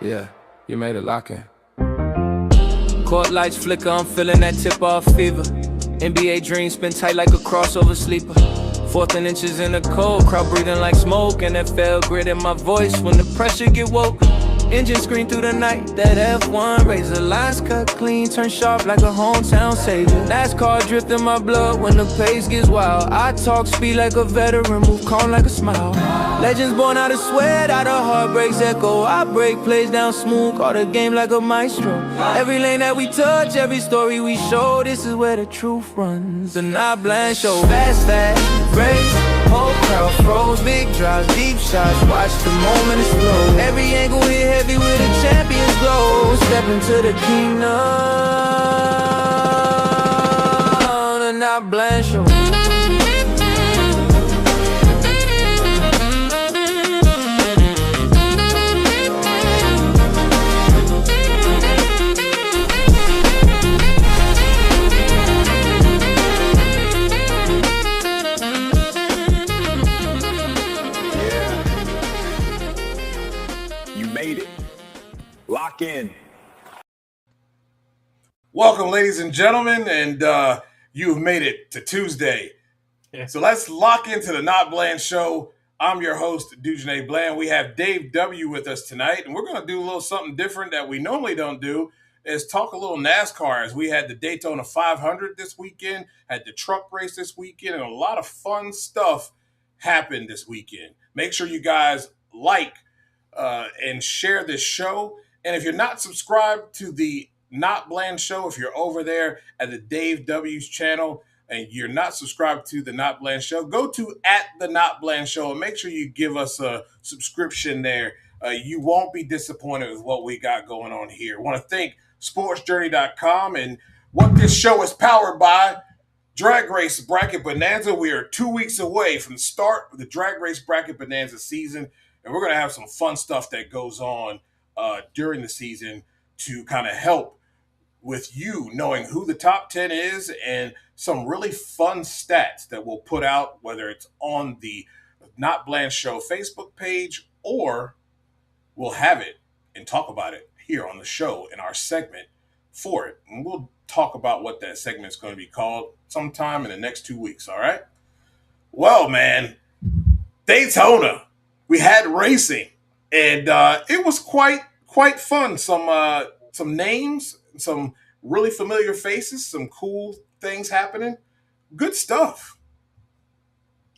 Yeah, you made it lock in. Court lights flicker, I'm feeling that tip-off fever. NBA dreams spin tight like a crossover sleeper. Fourth and inches in the cold, crowd breathing like smoke. NFL grit in my voice when the pressure get woke. Engine scream through the night, that F1 razor. Lines cut clean, turn sharp like a hometown savior. NASCAR drift in my blood when the pace gets wild. I talk speed like a veteran, move calm like a smile. Legends born out of sweat, out of heartbreaks echo. I break plays down smooth, call the game like a maestro. Every lane that we touch, every story we show, this is where the truth runs. The NotBland Show. Fast, race, whole crowd froze. Big drives, deep shots, watch the moment explode. Every angle hit heavy with a champion's glow. Step into the kingdom, the NotBland Show. Lock in. Welcome, ladies and gentlemen, and you've made it to Tuesday. Yeah. So let's lock into the NotBland Show. I'm your host, Dujane Bland. We have Dave W. with us tonight, and we're going to do a little something different that we normally don't do, is talk a little NASCAR, as we had the Daytona 500 this weekend, had the truck race this weekend, and a lot of fun stuff happened this weekend. Make sure you guys like and share this show. And if you're not subscribed to the NotBland Show, if you're over there at the Dave W's channel and you're not subscribed to the NotBland Show, go to @the NotBland Show and make sure you give us a subscription there. You won't be disappointed with what we got going on here. I want to thank sportsjourney.com and what this show is powered by. Drag Race Bracket Bonanza. We are 2 weeks away from the start of the Drag Race Bracket Bonanza season, and we're going to have some fun stuff that goes on during the season to kind of help with you knowing who the top 10 is and some really fun stats that we'll put out, whether it's on the NotBland Show Facebook page or we'll have it and talk about it here on the show in our segment for it. And we'll talk about what that segment is going to be called sometime in the next 2 weeks, all right? Well, man, Daytona, we had racing, and it was quite fun. Some names, some really familiar faces, some cool things happening. Good stuff.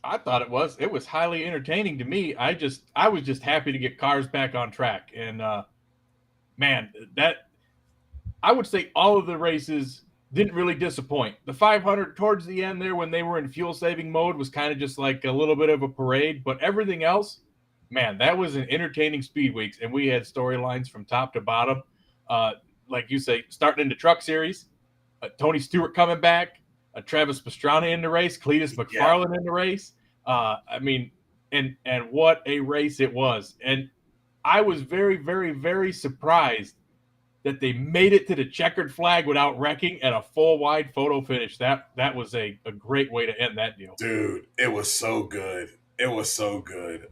I thought it was highly entertaining to me. I was just happy to get cars back on track. And man, that I would say all of the races didn't really disappoint. The 500 towards the end there when they were in fuel saving mode was kind of just like a little bit of a parade, but everything else, man, that was an entertaining speed weeks, and we had storylines from top to bottom. Like you say, starting in the truck series, Tony Stewart coming back, Travis Pastrana in the race, Cletus McFarlane in the race. I mean, and what a race it was. And I was very, very, very surprised that they made it to the checkered flag without wrecking at a full wide photo finish. That was a great way to end that deal. Dude, it was so good. It was so good.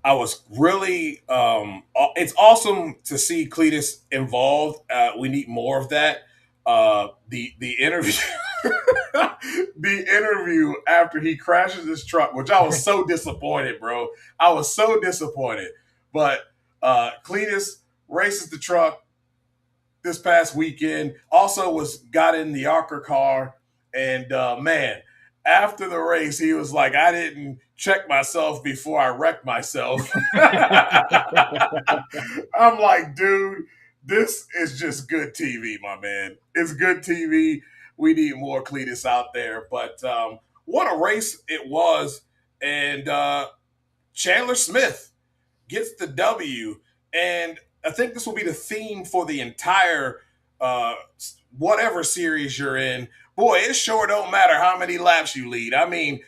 I was really it's awesome to see Cletus involved. We need more of that. The interview the interview after he crashes his truck, which I was so disappointed, bro. I was so disappointed. But Cletus races the truck this past weekend. Also got in the ARCA car, and man, after the race, he was like, I didn't check myself before I wrecked myself. I'm like, dude, this is just good TV, my man. It's good TV. We need more Cletus out there. But what a race it was. And Chandler Smith gets the W. And I think this will be the theme for the entire whatever series you're in. Boy, it sure don't matter how many laps you lead. I mean,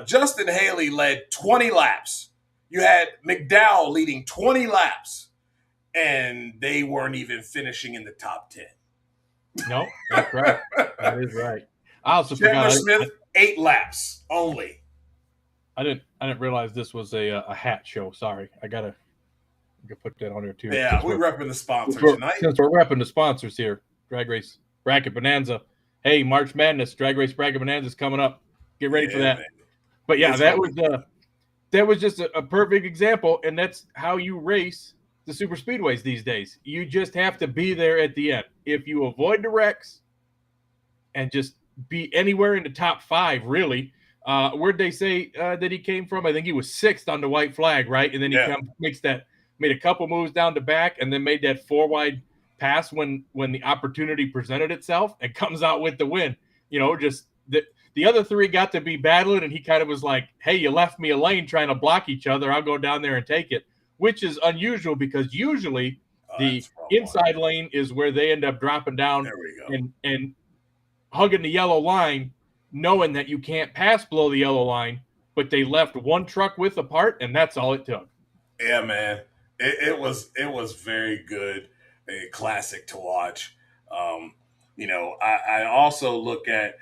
Justin Haley led 20 laps. You had McDowell leading 20 laps, and they weren't even finishing in the top 10. No, that's right. That is right. I also Chandler forgot Smith, 8 laps only. I didn't realize this was a hat show. Sorry, I gotta We could put that on there too. Yeah, we're repping the sponsor tonight. Since we're repping the sponsors here, Drag Race Bracket Bonanza. Hey, March Madness, Drag Race Bracket Bonanza is coming up. Get ready for that. Man. But yeah, that was just a perfect example, and that's how you race the super speedways these days. You just have to be there at the end. If you avoid the wrecks and just be anywhere in the top 5, really. Where'd they say that he came from? I think he was 6th on the white flag, right? And then he made a couple moves down the back, and then made that 4-wide pass when the opportunity presented itself, and comes out with the win. You know, just the other 3 got to be battling, and he kind of was like, hey, you left me a lane trying to block each other. I'll go down there and take it, which is unusual because usually the inside lane is where they end up dropping down and hugging the yellow line, knowing that you can't pass below the yellow line, but they left one truck width apart, and that's all it took. Yeah, man. It was very good, a classic to watch. You know, I also look at,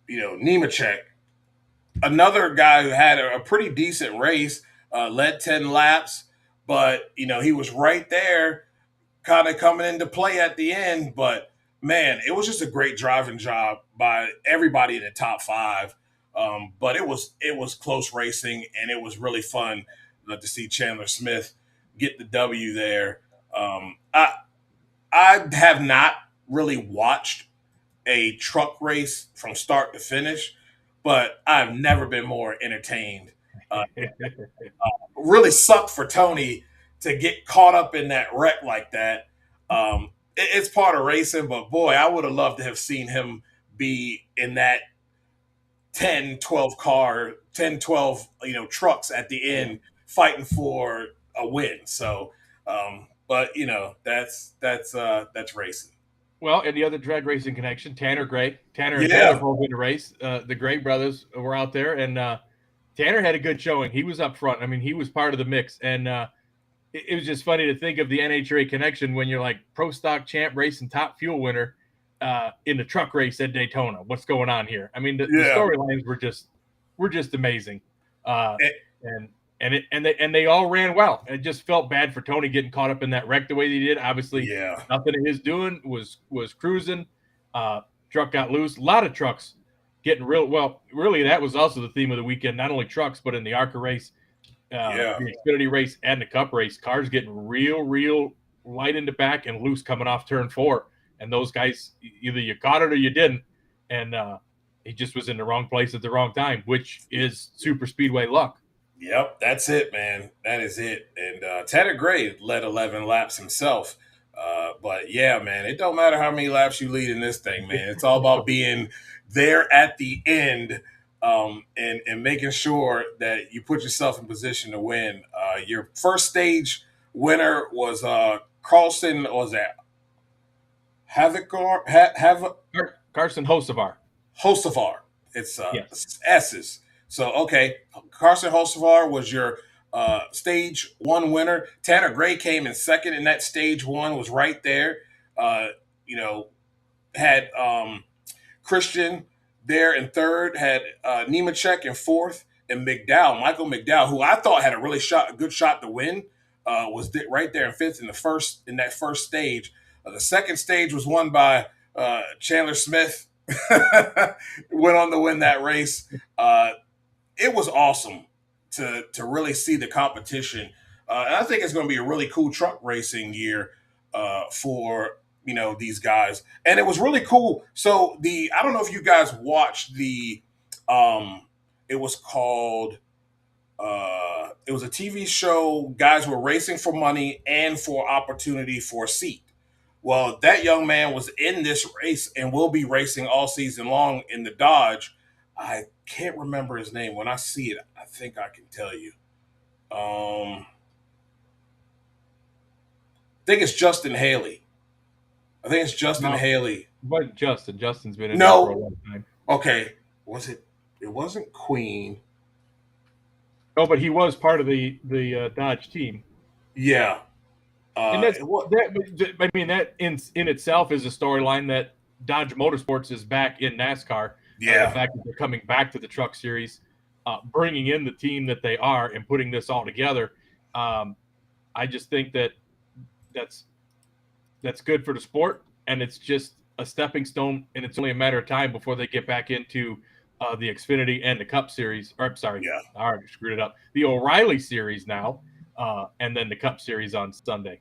you know, Nemechek, another guy who had a pretty decent race, led 10 laps, but, you know, he was right there kind of coming into play at the end. But, man, it was just a great driving job by everybody in the top 5. But it was close racing, and it was really fun to see Chandler Smith get the W there. I have not really watched a truck race from start to finish, but I've never been more entertained. Really sucked for Tony to get caught up in that wreck like that. It's part of racing, but boy, I would have loved to have seen him be in that 10, 12, you know, trucks at the end fighting for a win. So, but you know, that's racing. Well, and the other drag racing connection, Tanner Gray. Tanner and Tanner both in the race. The Gray brothers were out there, and Tanner had a good showing. He was up front. I mean, he was part of the mix, and it was just funny to think of the NHRA connection when you're like pro stock champ racing top fuel winner in the truck race at Daytona. What's going on here? I mean, the storylines were just amazing, and they all ran well. It just felt bad for Tony getting caught up in that wreck the way he did. Obviously, nothing of his doing, was cruising. Truck got loose. A lot of trucks getting real well. Really, that was also the theme of the weekend. Not only trucks, but in the ARCA race, the Xfinity race, and the Cup race, cars getting real light in the back and loose coming off turn 4. And those guys, either you caught it or you didn't. And he just was in the wrong place at the wrong time, which is super speedway luck. Yep, that's it, man. That is it. And Tanner Gray led 11 laps himself. But yeah, man, it don't matter how many laps you lead in this thing, man. It's all about being there at the end, and making sure that you put yourself in position to win. Your first stage winner was Carlson. Was that Carson Hocevar. It's S's. So, okay, Carson Hocevar was your stage 1 winner. Tanner Gray came in second in that stage 1, was right there. You know, had Christian there in third, had Nemechek in fourth, and Michael McDowell, who I thought had a good shot to win, was right there in fifth in that first stage. The second stage was won by Chandler Smith. Went on to win that race. It was awesome to really see the competition. And I think it's going to be a really cool truck racing year for, you know, these guys. And it was really cool. So I don't know if you guys watched it was called, it was a TV show. Guys were racing for money and for opportunity for a seat. Well, that young man was in this race and will be racing all season long in the Dodge. I can't remember his name. When I see it, I think I can tell you. I think it's Justin Haley. Haley. But Justin's been in there for a long time. Okay. Was it? It wasn't Queen. Oh, but he was part of the Dodge team. Yeah. And that in itself is a storyline that Dodge Motorsports is back in NASCAR. Yeah. The fact that they're coming back to the Truck Series, bringing in the team that they are and putting this all together. I just think that's good for the sport, and it's just a stepping stone, and it's only a matter of time before they get back into the Xfinity and the Cup Series. Or I'm sorry, Yeah. I already screwed it up. The O'Reilly Series now, and then the Cup Series on Sunday.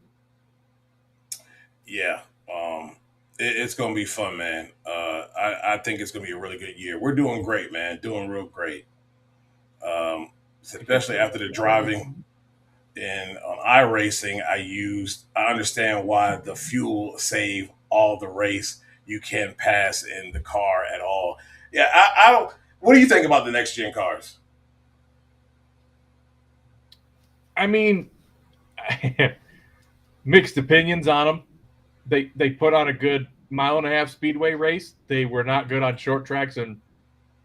Yeah. It's going to be fun, man. I think it's going to be a really good year. We're doing great, man. Doing real great. Especially after the driving and on iRacing, I understand why the fuel save all the race. You can't pass in the car at all. Yeah, I don't. What do you think about the next gen cars? I mean, mixed opinions on them. They put on a good 1.5-mile speedway race. They were not good on short tracks and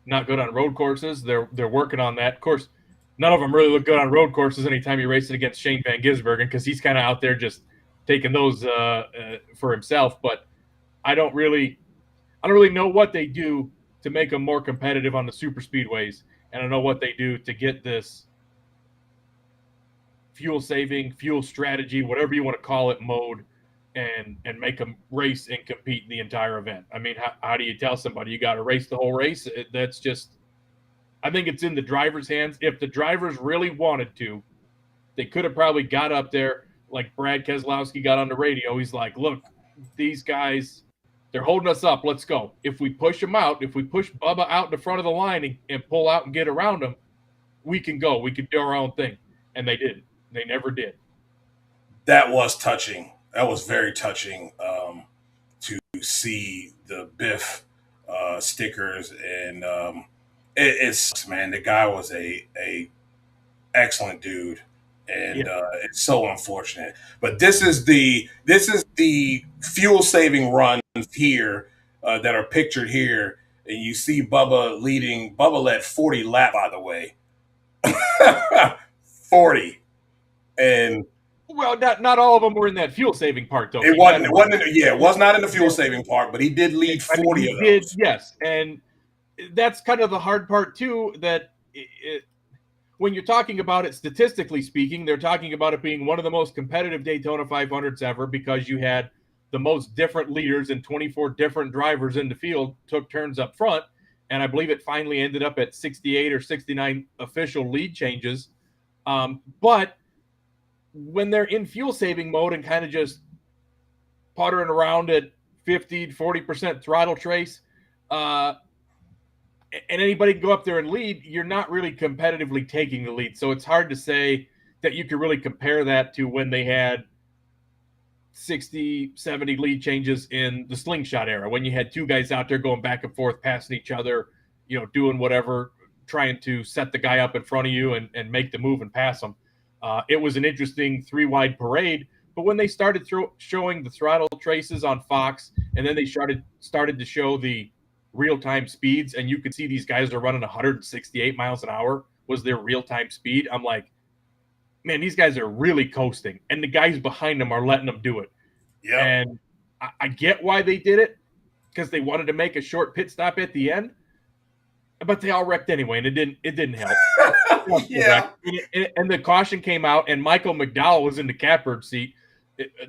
not good on road courses. They're working on that. Of course, none of them really look good on road courses anytime you race it against Shane Van Gisbergen, because he's kind of out there just taking those for himself. But I don't really know what they do to make them more competitive on the super speedways, and I don't know what they do to get this fuel saving, fuel strategy, whatever you want to call it, mode, and make them race and compete in the entire event. I mean, how do you tell somebody you got to race the whole race? That's just, I think it's in the driver's hands. If the drivers really wanted to, they could have probably got up there like Brad Keselowski got on the radio. He's like, look, these guys, they're holding us up. Let's go. If we push them out, if we push Bubba out in the front of the line and pull out and get around them, we can go. We can do our own thing. And they didn't. They never did. That was touching. That was very touching to see the Biff stickers, and it's man, the guy was a excellent dude, and it's so unfortunate. But this is the fuel saving runs here that are pictured here, and you see Bubba leading. Bubba led 40 laps, by the way, 40, and. Well, not all of them were in that fuel saving part, though. It wasn't. It was not in the fuel saving part, but he did lead 40 of those. Yes, and that's kind of the hard part too. That when you're talking about it statistically speaking, they're talking about it being one of the most competitive Daytona 500s ever, because you had the most different leaders and 24 different drivers in the field took turns up front, and I believe it finally ended up at 68 or 69 official lead changes, but when they're in fuel saving mode and kind of just puttering around at 50 to 40% throttle trace, and anybody can go up there and lead, you're not really competitively taking the lead. So it's hard to say that you could really compare that to when they had 60, 70 lead changes in the slingshot era, when you had two guys out there going back and forth, passing each other, doing whatever, trying to set the guy up in front of you and make the move and pass them. It was an interesting 3-wide parade, but when they started showing the throttle traces on Fox, and then they started to show the real-time speeds, and you could see these guys are running 168 miles an hour was their real-time speed. I'm like, man, these guys are really coasting, and the guys behind them are letting them do it. Yeah. And I get why they did it, because they wanted to make a short pit stop at the end, but they all wrecked anyway, and it didn't help. Yeah. And the caution came out, and Michael McDowell was in the catbird seat.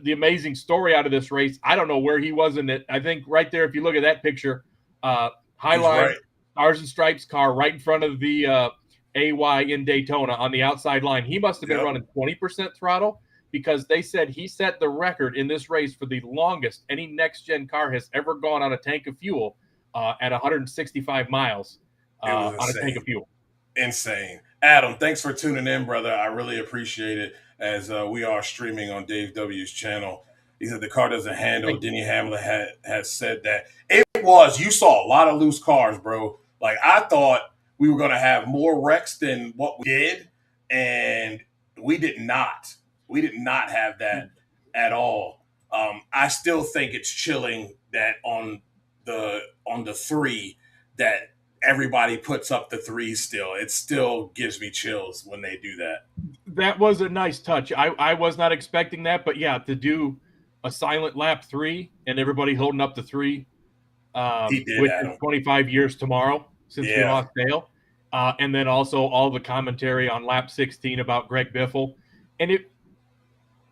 The amazing story out of this race, I don't know where he was in it. I think right there, if you look at that picture, Highline, right. Stars and Stripes car right in front of the AY in Daytona on the outside line. He must have been running 20% throttle, because they said he set the record in this race for the longest any next-gen car has ever gone on a tank of fuel at 165 miles on a tank of fuel. Insane. Adam, thanks for tuning in, brother. I really appreciate it, as we are streaming on Dave W's channel. He said the car doesn't handle. Denny Hamlin has said that. You saw a lot of loose cars, bro. Like, I thought we were going to have more wrecks than what we did, and we did not. We did not have that at all. I still think it's chilling that on the 3 that everybody puts up the 3 still. It still gives me chills when they do that. That was a nice touch. I was not expecting that, but yeah, to do a silent lap 3 and everybody holding up the 3 with 25 years tomorrow since we lost Dale. And then also all the commentary on lap 16 about Greg Biffle. And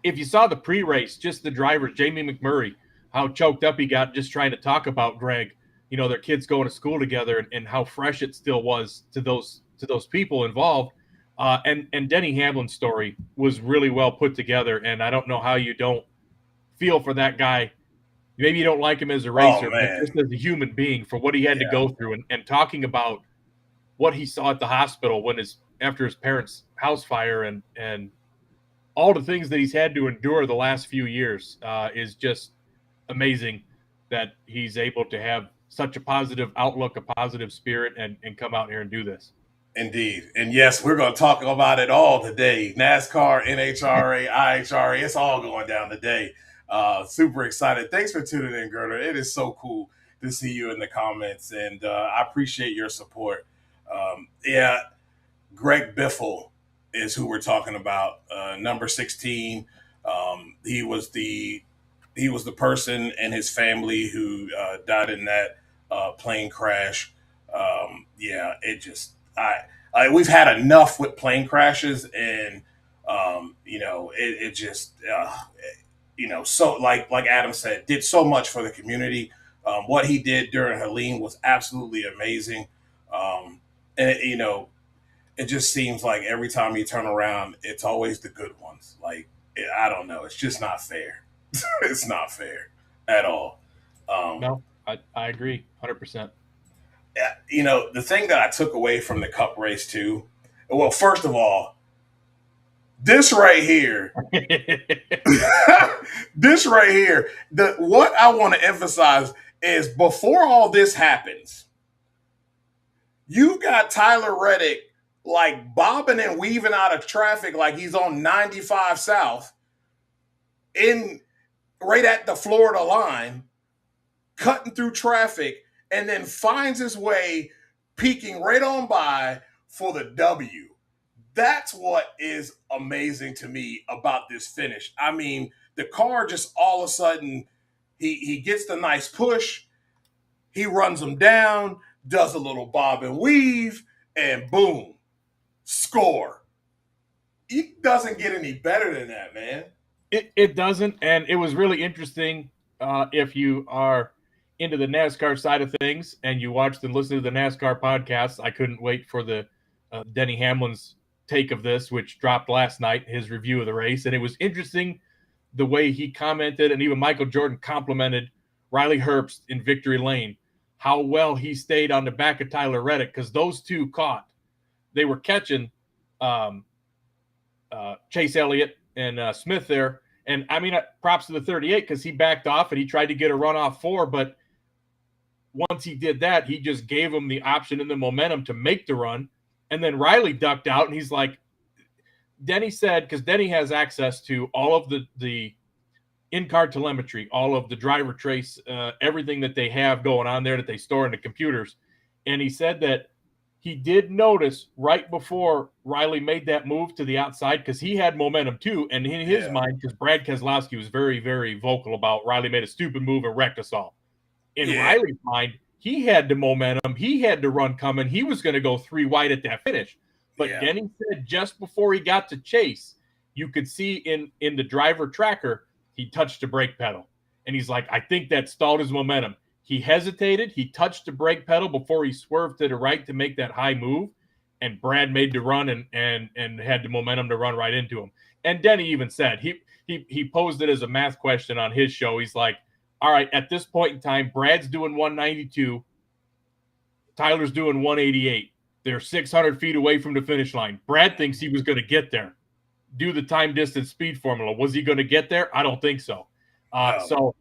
if you saw the pre-race, just the drivers, Jamie McMurray, how choked up he got just trying to talk about Greg, their kids going to school together, and how fresh it still was to those people involved. And Denny Hamlin's story was really well put together, and I don't know how you don't feel for that guy. Maybe you don't like him as a Oh racer, but man, just as a human being, for what he had to go through, and talking about what he saw at the hospital after his parents' house fire, and all the things that he's had to endure the last few years is just amazing, that he's able to have such a positive outlook, a positive spirit, and come out here and do this. indeed. And yes, we're going to talk about it all today. NASCAR, NHRA, IHRA, it's all going down today. Super excited. Thanks for tuning in, Gerda. It is so cool to see you in the comments, and I appreciate your support. Greg Biffle is who we're talking about. Number 16. He was the person and his family who died in that plane crash. We've had enough with plane crashes, and so like Adam said, did so much for the community. What he did during Helene was absolutely amazing. And it just seems like every time you turn around, it's always the good ones. Like, I don't know. It's just not fair. It's not fair at all. No, I agree 100%. The thing that I took away from the Cup race too, well, first of all, this right here, what I want to emphasize is before all this happens, you've got Tyler Reddick like bobbing and weaving out of traffic like he's on 95 South right at the Florida line, cutting through traffic, and then finds his way peeking right on by for the W. That's what is amazing to me about this finish. I mean, the car just all of a sudden, he gets the nice push, he runs him down, does a little bob and weave, and boom, score. It doesn't get any better than that, man. It doesn't, and it was really interesting if you are into the NASCAR side of things and you watched and listened to the NASCAR podcast. I couldn't wait for the Denny Hamlin's take of this, which dropped last night, his review of the race. And it was interesting the way he commented, and even Michael Jordan complimented Riley Herbst in Victory Lane, how well he stayed on the back of Tyler Reddick, because those two they were catching Chase Elliott and Smith there. And I mean, props to the 38, because he backed off and he tried to get a run off 4, but once he did that, he just gave him the option and the momentum to make the run. And then Riley ducked out, and he's like, Denny said, because Denny has access to all of the in-car telemetry, all of the driver trace, everything that they have going on there that they store in the computers. And he said that he did notice right before Riley made that move to the outside, because he had momentum too. And in his mind, because Brad Keselowski was very, very vocal about Riley made a stupid move and wrecked us all. In Riley's mind, he had the momentum. He had the run coming. He was going to go 3 wide at that finish. But Denny said just before he got to Chase, you could see in the driver tracker, he touched the brake pedal. And he's like, I think that stalled his momentum. He hesitated. He touched the brake pedal before he swerved to the right to make that high move. And Brad made the run and had the momentum to run right into him. And Denny even said, he posed it as a math question on his show. He's like, all right, at this point in time, Brad's doing 192. Tyler's doing 188. They're 600 feet away from the finish line. Brad thinks he was going to get there. Do the time distance speed formula. Was he going to get there? I don't think so. So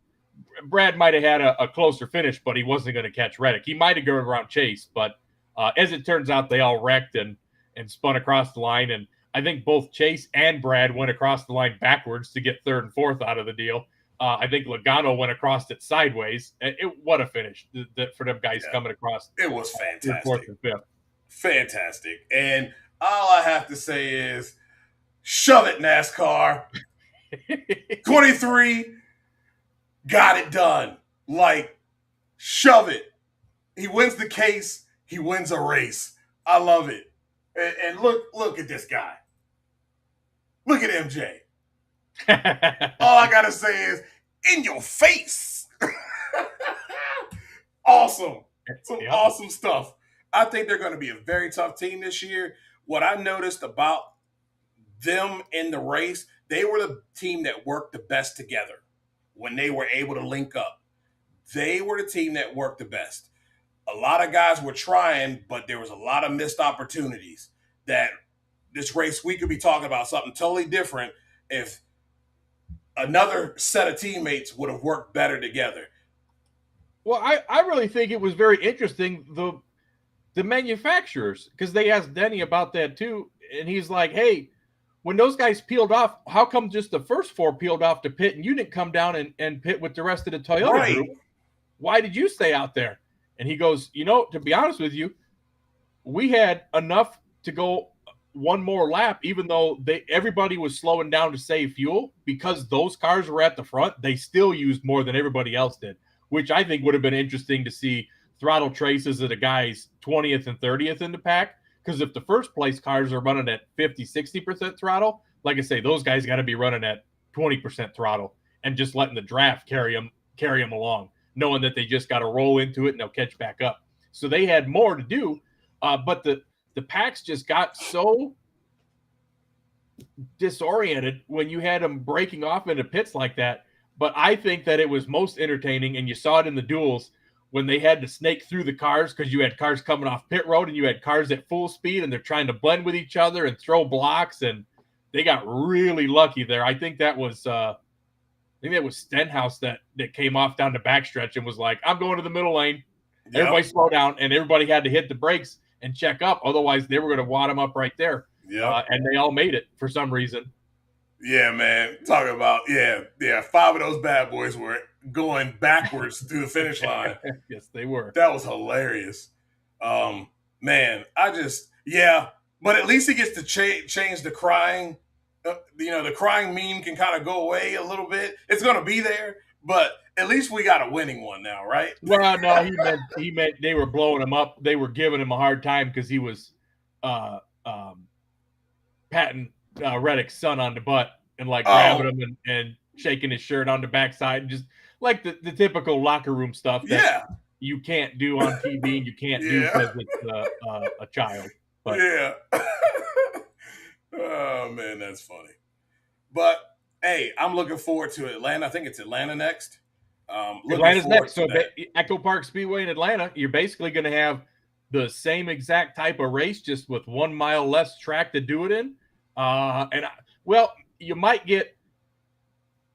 Brad might have had a closer finish, but he wasn't going to catch Reddick. He might have gone around Chase, but as it turns out, they all wrecked and spun across the line. And I think both Chase and Brad went across the line backwards to get 3rd and 4th out of the deal. I think Logano went across it sideways. What a finish for them guys coming across. It was fantastic. 4th and 5th. Fantastic. And all I have to say is, shove it, NASCAR. 23 got it done. Like, shove it. He wins the case. He wins a race. I love it. And look at this guy. Look at MJ. All I gotta say is, in your face. Awesome. Some awesome stuff. I think they're going to be a very tough team this year. What I noticed about them in the race, they were the team that worked the best together when they were able to link up. They were the team that worked the best. A lot of guys were trying, but there was a lot of missed opportunities. That this race, we could be talking about something totally different if another set of teammates would have worked better together. Well, I really think it was very interesting, the manufacturers, because they asked Denny about that too, and he's like, hey, when those guys peeled off, how come just the first 4 peeled off to pit and you didn't come down and pit with the rest of the Toyota group? Why did you stay out there? And he goes, to be honest with you, we had enough to go one more lap, even though everybody was slowing down to save fuel. Because those cars were at the front, they still used more than everybody else did, which I think would have been interesting to see throttle traces of the guys 20th and 30th in the pack. Because if the first place cars are running at 50, 60% throttle, like I say, those guys got to be running at 20% throttle and just letting the draft carry them along, knowing that they just got to roll into it and they'll catch back up. So they had more to do, but the packs just got so disoriented when you had them breaking off into pits like that. But I think that it was most entertaining, and you saw it in the duels when they had to snake through the cars because you had cars coming off pit road and you had cars at full speed and they're trying to blend with each other and throw blocks, and they got really lucky there. I think that was Stenhouse that came off down the backstretch and was like, I'm going to the middle lane. Yep. Everybody slow down, and everybody had to hit the brakes and check up. Otherwise, they were going to wad them up right there. Yeah, and they all made it for some reason. Yeah, man. Talking about, 5 of those bad boys were going backwards through the finish line. Yes, they were. That was hilarious. Man, but at least he gets to change the crying. The crying meme can kind of go away a little bit. It's going to be there, but at least we got a winning one now, right? Well, no, he meant they were blowing him up. They were giving him a hard time because he was patting Reddick's son on the butt and grabbing him and shaking his shirt on the backside, and just like the typical locker room stuff that you can't do on TV and you can't do because it's a child. But. Yeah. Oh man, that's funny. But hey, I'm looking forward to Atlanta. I think it's Atlanta next. Atlanta's next. So Echo Park Speedway in Atlanta, you're basically going to have the same exact type of race, just with 1 mile less track to do it in. You might get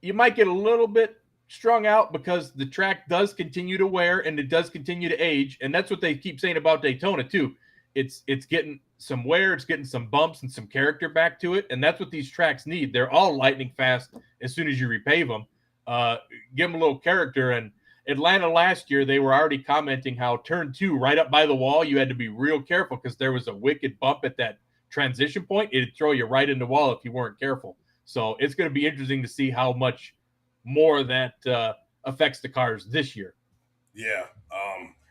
a little bit strung out because the track does continue to wear and it does continue to age, and that's what they keep saying about Daytona too. It's getting some wear, it's getting some bumps and some character back to it, and that's what these tracks need. They're all lightning fast as soon as you repave them. Give them a little character. And Atlanta last year, they were already commenting how turn 2 right up by the wall, you had to be real careful because there was a wicked bump at that transition point. It'd throw you right in the wall if you weren't careful. So it's going to be interesting to see how much more that affects the cars this year. Yeah.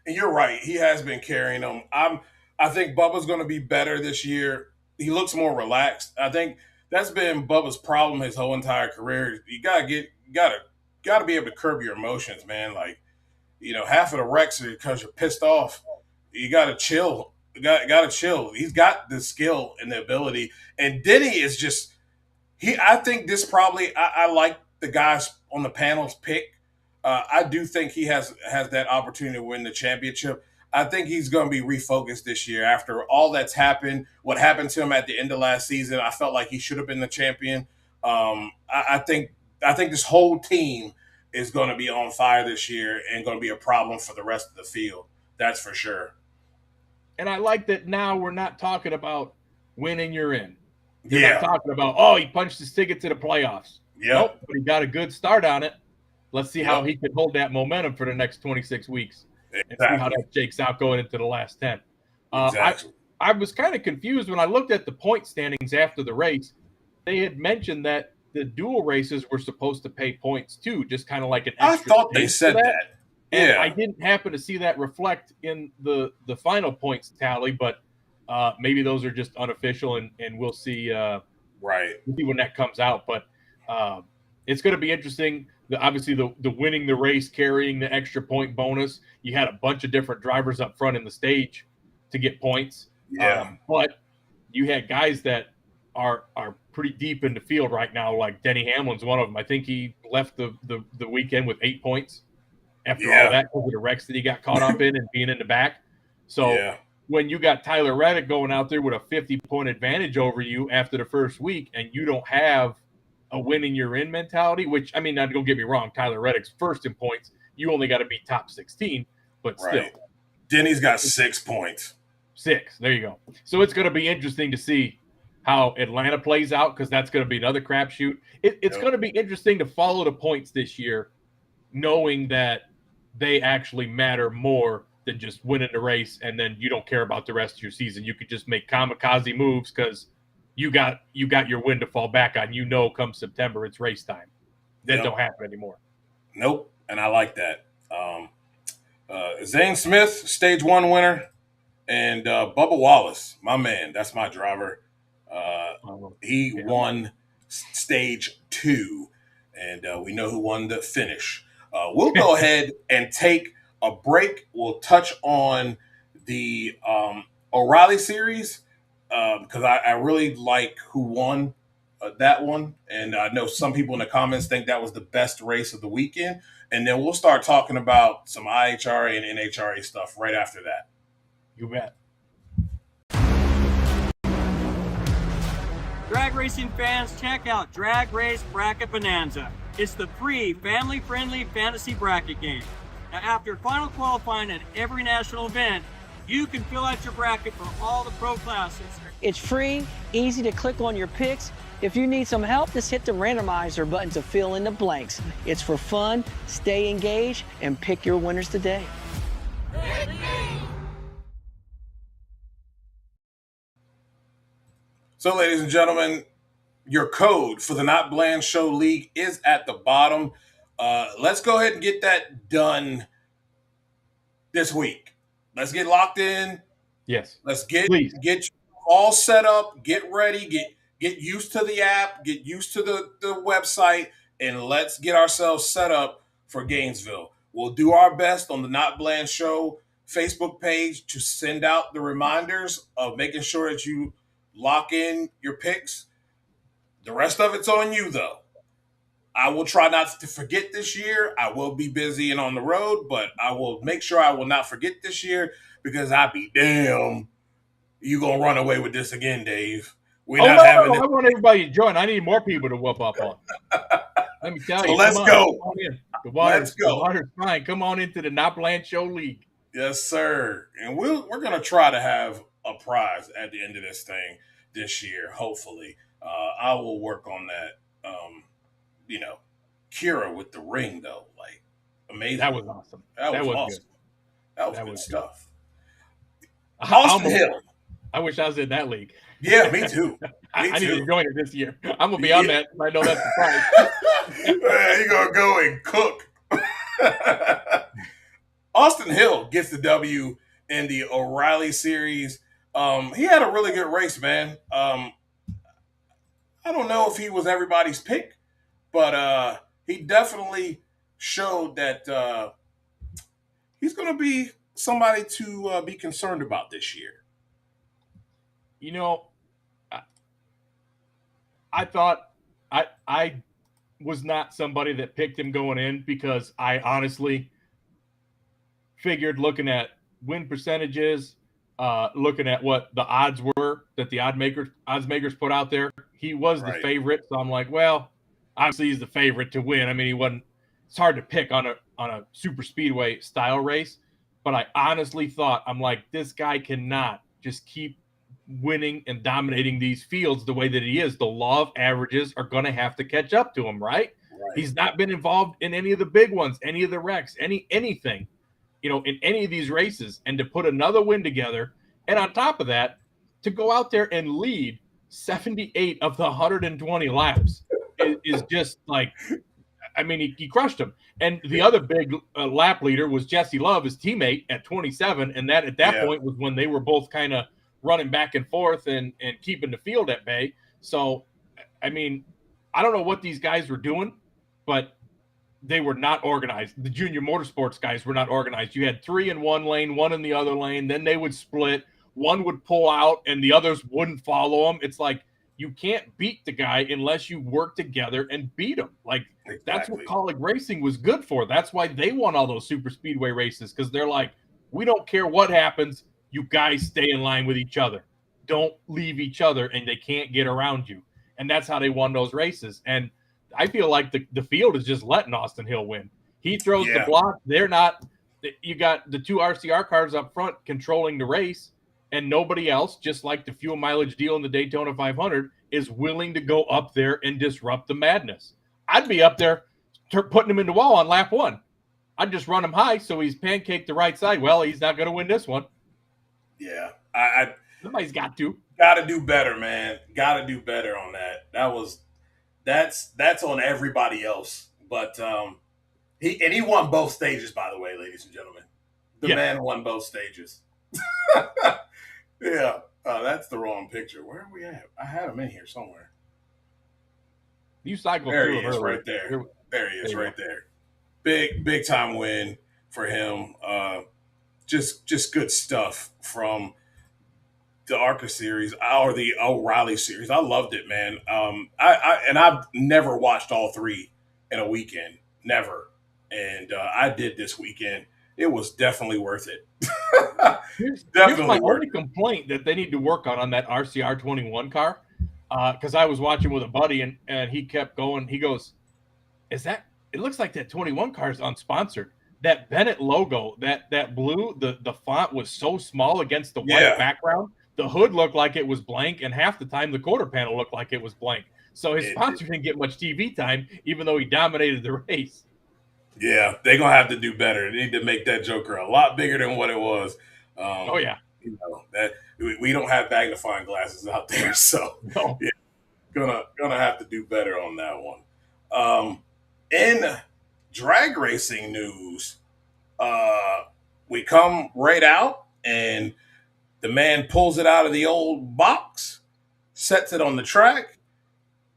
And you're right. He has been carrying them. I think Bubba's going to be better this year. He looks more relaxed. I think that's been Bubba's problem his whole entire career. You gotta be able to curb your emotions, man. Half of the wrecks are because you're pissed off. You gotta chill. Gotta chill. He's got the skill and the ability. And Denny is just I think this probably I like the guys on the panel's pick. I do think he has that opportunity to win the championship. I think he's going to be refocused this year after all that's happened. What happened to him at the end of last season, I felt like he should have been the champion. I think this whole team is going to be on fire this year and going to be a problem for the rest of the field. That's for sure. And I like that now we're not talking about winning you're in. You're not talking about, he punched his ticket to the playoffs. Yep. Nope, but he got a good start on it. Let's see how he can hold that momentum for the next 26 weeks. And see how that shakes out going into the last 10. Exactly. I was kind of confused when I looked at the point standings after the race. They had mentioned that the dual races were supposed to pay points too, just kind of like an extra. I thought they said that. And I didn't happen to see that reflect in the final points tally, but maybe those are just unofficial, and we'll see Right. We'll see when that comes out, but it's going to be interesting. Obviously, the winning the race, carrying the extra point bonus. You had a bunch of different drivers up front in the stage to get points. Yeah. But you had guys that are pretty deep in the field right now, like Denny Hamlin's one of them. I think he left the weekend with 8 points after all that because of the wrecks that he got caught up in and being in the back. So when you got Tyler Reddick going out there with a 50-point advantage over you after the first week and you don't have a winning you're in mentality, which, I mean, don't get me wrong, Tyler Reddick's first in points. You only got to be top 16, but still. Denny's got 6 points. 6. There you go. So it's going to be interesting to see how Atlanta plays out because that's going to be another crapshoot. It's going to be interesting to follow the points this year, knowing that they actually matter more than just winning the race and then you don't care about the rest of your season. You could just make kamikaze moves because you got your win to fall back on. You know, come September, it's race time. That don't happen anymore. Nope, and I like that. Zane Smith, stage 1 winner, and Bubba Wallace, my man, that's my driver. He won stage 2, and we know who won the finish. We'll go ahead and take a break. We'll touch on the O'Reilly series because I really like who won that one. And I know some people in the comments think that was the best race of the weekend. And then we'll start talking about some IHRA and NHRA stuff right after that. You bet. Drag racing fans, check out Drag Race Bracket Bonanza. It's the free, family-friendly fantasy bracket game. Now, after final qualifying at every national event, you can fill out your bracket for all the pro classes. It's free, easy to click on your picks. If you need some help, just hit the randomizer button to fill in the blanks. It's for fun, stay engaged, and pick your winners today. So, ladies and gentlemen, your code for the NotBland Show League is at the bottom. Let's go ahead and get that done this week. Let's get locked in. Yes. Let's get you all set up, get ready, get used to the app, get used to the website, and let's get ourselves set up for Gainesville. We'll do our best on the NotBland Show Facebook page to send out the reminders of making sure that you lock in your picks. The rest of it's on you, though. I will try not to forget this year. I will be busy and on the road, but I will make sure I will not forget this year because I'd be damn. You gonna run away with this again, Dave? I want everybody to join. I need more people to whoop up on. Let me tell you. Let's go. The water's fine. Come on into the NotBland Show League. Yes, sir. And we're gonna try to have a prize at the end of this thing this year. Hopefully, I will work on that. Kira with the ring though, like amazing. That was awesome. That was awesome. Good. That was good stuff. Good. Austin Hill. I wish I was in that league. Yeah, me too. I need to join it this year. I'm gonna be on that. I know that's the price. You're gonna go and cook. Austin Hill gets the W in the O'Reilly series. He had a really good race, man. I don't know if he was everybody's pick, but he definitely showed that he's going to be somebody to be concerned about this year. You know, I thought I was not somebody that picked him going in because I honestly figured looking at win percentages, looking at what the odds were that the odds makers put out there, he was the favorite. So I'm like, well, obviously he's the favorite to win. I mean, he wasn't. It's hard to pick on a super speedway style race, but I honestly thought, I'm like, this guy cannot just keep winning and dominating these fields the way that he is. The law of averages are going to have to catch up to him, right? He's not been involved in any of the big ones, any of the wrecks, anything, in any of these races, and to put another win together. And on top of that, to go out there and lead 78 of the 120 laps is just like, I mean, he crushed him. And the other big lap leader was Jesse Love, his teammate, at 27. And that at that point was when they were both kind of running back and forth and keeping the field at bay. So I mean, I don't know what these guys were doing, but they were not organized. The junior motorsports guys were not organized. You had 3 in one lane, 1 in the other lane. Then they would split. One would pull out and the others wouldn't follow them. It's like, you can't beat the guy unless you work together and beat him. Like, That's what college racing was good for. That's why they won all those super speedway races, because they're like, we don't care what happens. You guys stay in line with each other. Don't leave each other, and they can't get around you. And that's how they won those races. And I feel like the field is just letting Austin Hill win. He throws the block. They're not – you got the 2 RCR cars up front controlling the race, and nobody else, just like the fuel mileage deal in the Daytona 500, is willing to go up there and disrupt the madness. I'd be up there putting him in the wall on lap 1. I'd just run him high so he's pancaked the right side. Well, he's not going to win this one. Yeah. Somebody's got to. Got to do better, man. Got to do better on that. That's on everybody else. But he won both stages, by the way, ladies and gentlemen. The man won both stages. Yeah. That's the wrong picture. Where are we at? I had him in here somewhere. You cycled there through he is, him right there. There he is, right there. Big time win for him. Just good stuff from the ARCA series or the O'Reilly series. I loved it, man. I've never watched all 3 in a weekend, never. And I did this weekend. It was definitely worth it. Here's my only complaint that they need to work on that RCR 21 car. Because I was watching with a buddy and he kept going. He goes, it looks like that 21 car is unsponsored. That Bennett logo, that blue, the font was so small against the white background. The hood looked like it was blank, and half the time the quarter panel looked like it was blank. So his sponsor didn't get much TV time, even though he dominated the race. Yeah, they're going to have to do better. They need to make that Joker a lot bigger than what it was. That we don't have magnifying glasses out there, so gonna have to do better on that one. In drag racing news, we come right out and the man pulls it out of the old box, sets it on the track,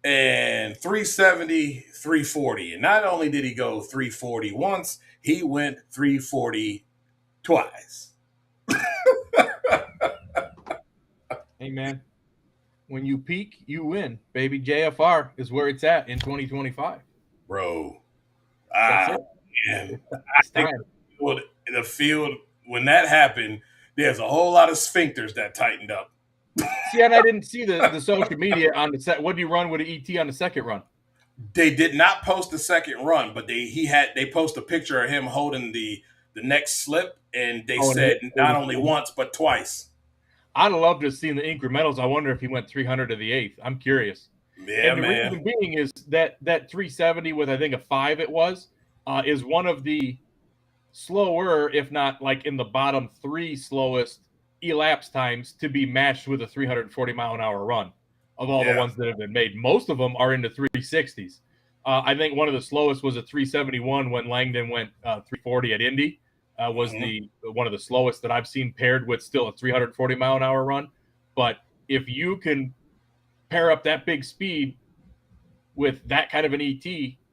and 370, 340. And not only did he go 340 once, he went 340 twice. Hey, man, when you peak, you win. Baby, JFR is where it's at in 2025. Bro. That's it. Man. I think in the field, when that happened, there's a whole lot of sphincters that tightened up. See, and I didn't see the social media on the set. What did you run with an ET on the second run? They did not post the second run, but they post a picture of him holding the next slip, and they said not only once but twice. I'd have loved to have seen the incrementals. I wonder if he went 300 to the 8th. I'm curious. Yeah, and the reason being is that 370 with, I think, a 5 it was, is one of the slower, if not like in the bottom 3 slowest elapsed times to be matched with a 340 mile an hour run of all the ones that have been made. Most of them are in the 360s. I think one of the slowest was a 371 when Langdon went 340 at Indy. Was one of the slowest that I've seen paired with still a 340 mile an hour run. But if you can pair up that big speed with that kind of an ET,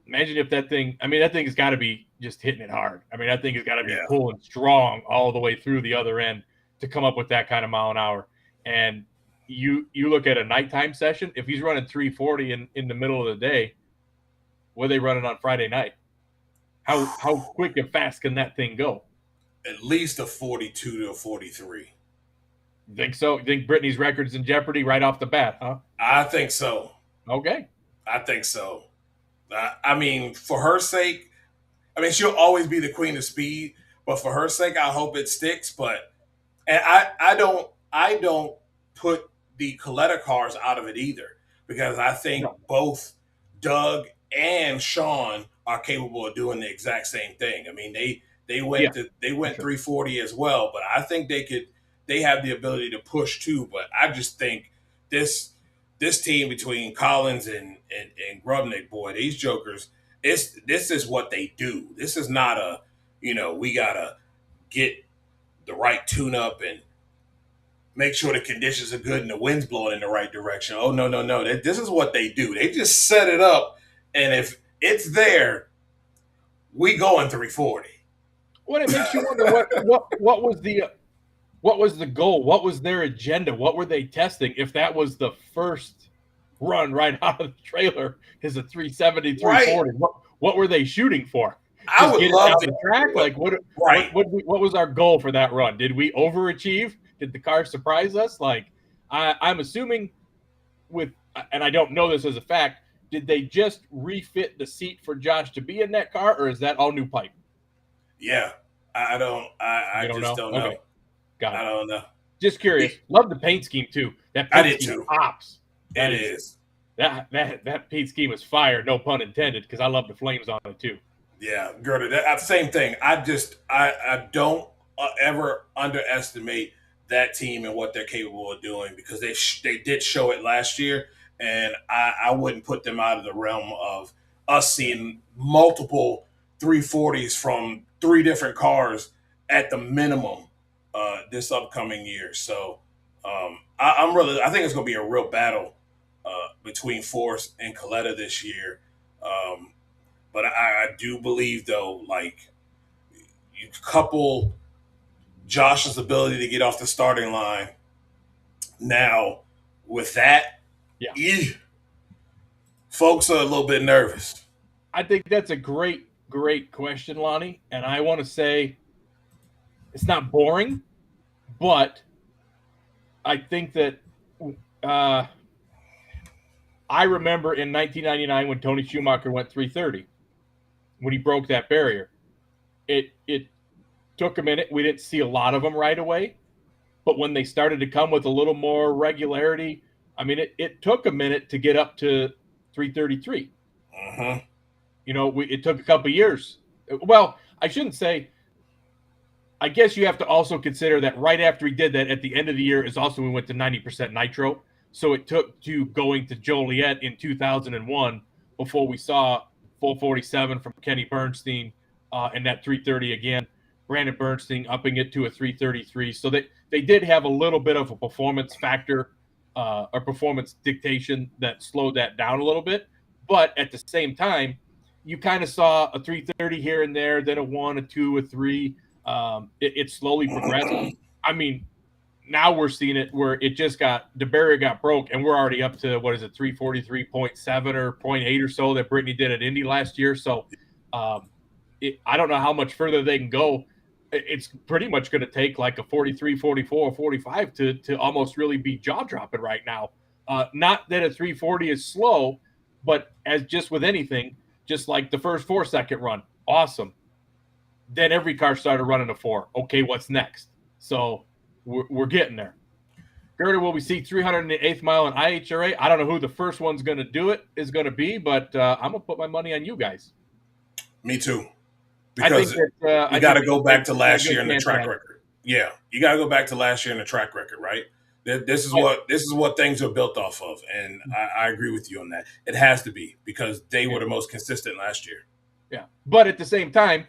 imagine if that thing has got to be just hitting it hard. I mean, that thing has got to be pulling strong all the way through the other end to come up with that kind of mile an hour. And you look at a nighttime session, if he's running 340 in the middle of the day, what are they running on Friday night? How quick and fast can that thing go? At least a 42 to a 43. You think so? You think Brittany's record's in jeopardy right off the bat, huh? I think so. Okay. I think so. I mean, for her sake, she'll always be the queen of speed, but for her sake, I hope it sticks. And I don't put the Coletta cars out of it either, because I think both Doug and Sean are capable of doing the exact same thing. I mean, they went 340 as well, but I think they have the ability to push too. But I just think this team between Collins and Grubnick, boy, these jokers, this is what they do. This is not we gotta get the right tune up and make sure the conditions are good and the wind's blowing in the right direction. Oh, no. This is what they do. They just set it up, and if it's there, we go in 340. Well, it makes you wonder what was the goal? What was their agenda? What were they testing? If that was the first run right out of the trailer is a 370, 340, Right. what were they shooting for? I would love to the track. Like what was our goal for that run? Did we overachieve? Did the car surprise us? Like I'm assuming and I don't know this as a fact, did they just refit the seat for Josh to be in that car, or is that all new pipe? Yeah, I don't know. Okay. Got it. I don't know. Just curious. Love the paint scheme too. That paint scheme pops. It is. That paint scheme is fire, no pun intended, because I love the flames on it too. Yeah, Gerda, same thing. I don't ever underestimate that team and what they're capable of doing, because they did show it last year, and I wouldn't put them out of the realm of us seeing multiple 340s from 3 different cars at the minimum this upcoming year. So I think it's going to be a real battle between Force and Coletta this year. But I do believe, though, like, you couple Josh's ability to get off the starting line now with that, folks are a little bit nervous. I think that's a great question, Lonnie. And I want to say it's not boring, but I think that I remember in 1999 when Tony Schumacher went 330, when he broke that barrier. It took a minute. We didn't see a lot of them right away, but when they started to come with a little more regularity, I mean, it took a minute to get up to 333. Uh-huh. You know, it took a couple of years. Well, I shouldn't say. I guess you have to also consider that right after he did that, at the end of the year, is also when we went to 90% nitro. So it took to going to Joliet in 2001 before we saw full 47 from Kenny Bernstein and that 330 again. Brandon Bernstein upping it to a 333. So they did have a little bit of a performance factor or performance dictation that slowed that down a little bit. But at the same time, you kind of saw a 330 here and there, then a 1, a 2, a 3. It slowly progressed. I mean, now we're seeing it where the barrier got broke, and we're already up to, 343.7 or 0.8 or so that Brittany did at Indy last year. So I don't know how much further they can go. It's pretty much going to take like a 43, 44, 45 to almost really be jaw-dropping right now. Not that a 340 is slow, but as just with anything, just like the first 4-second run, awesome. Then every car started running a 4. Okay, what's next? So we're getting there. Gerda, will we see 308th mile in IHRA? I don't know who the first one's going to do it is going to be, but I'm going to put my money on you guys. Me too. Because you got to go back to last year in the track record. Yeah, you got to go back to last year in the track record, right? This is what things are built off of, and I agree with you on that. It has to be, because they were the most consistent last year. Yeah, but at the same time,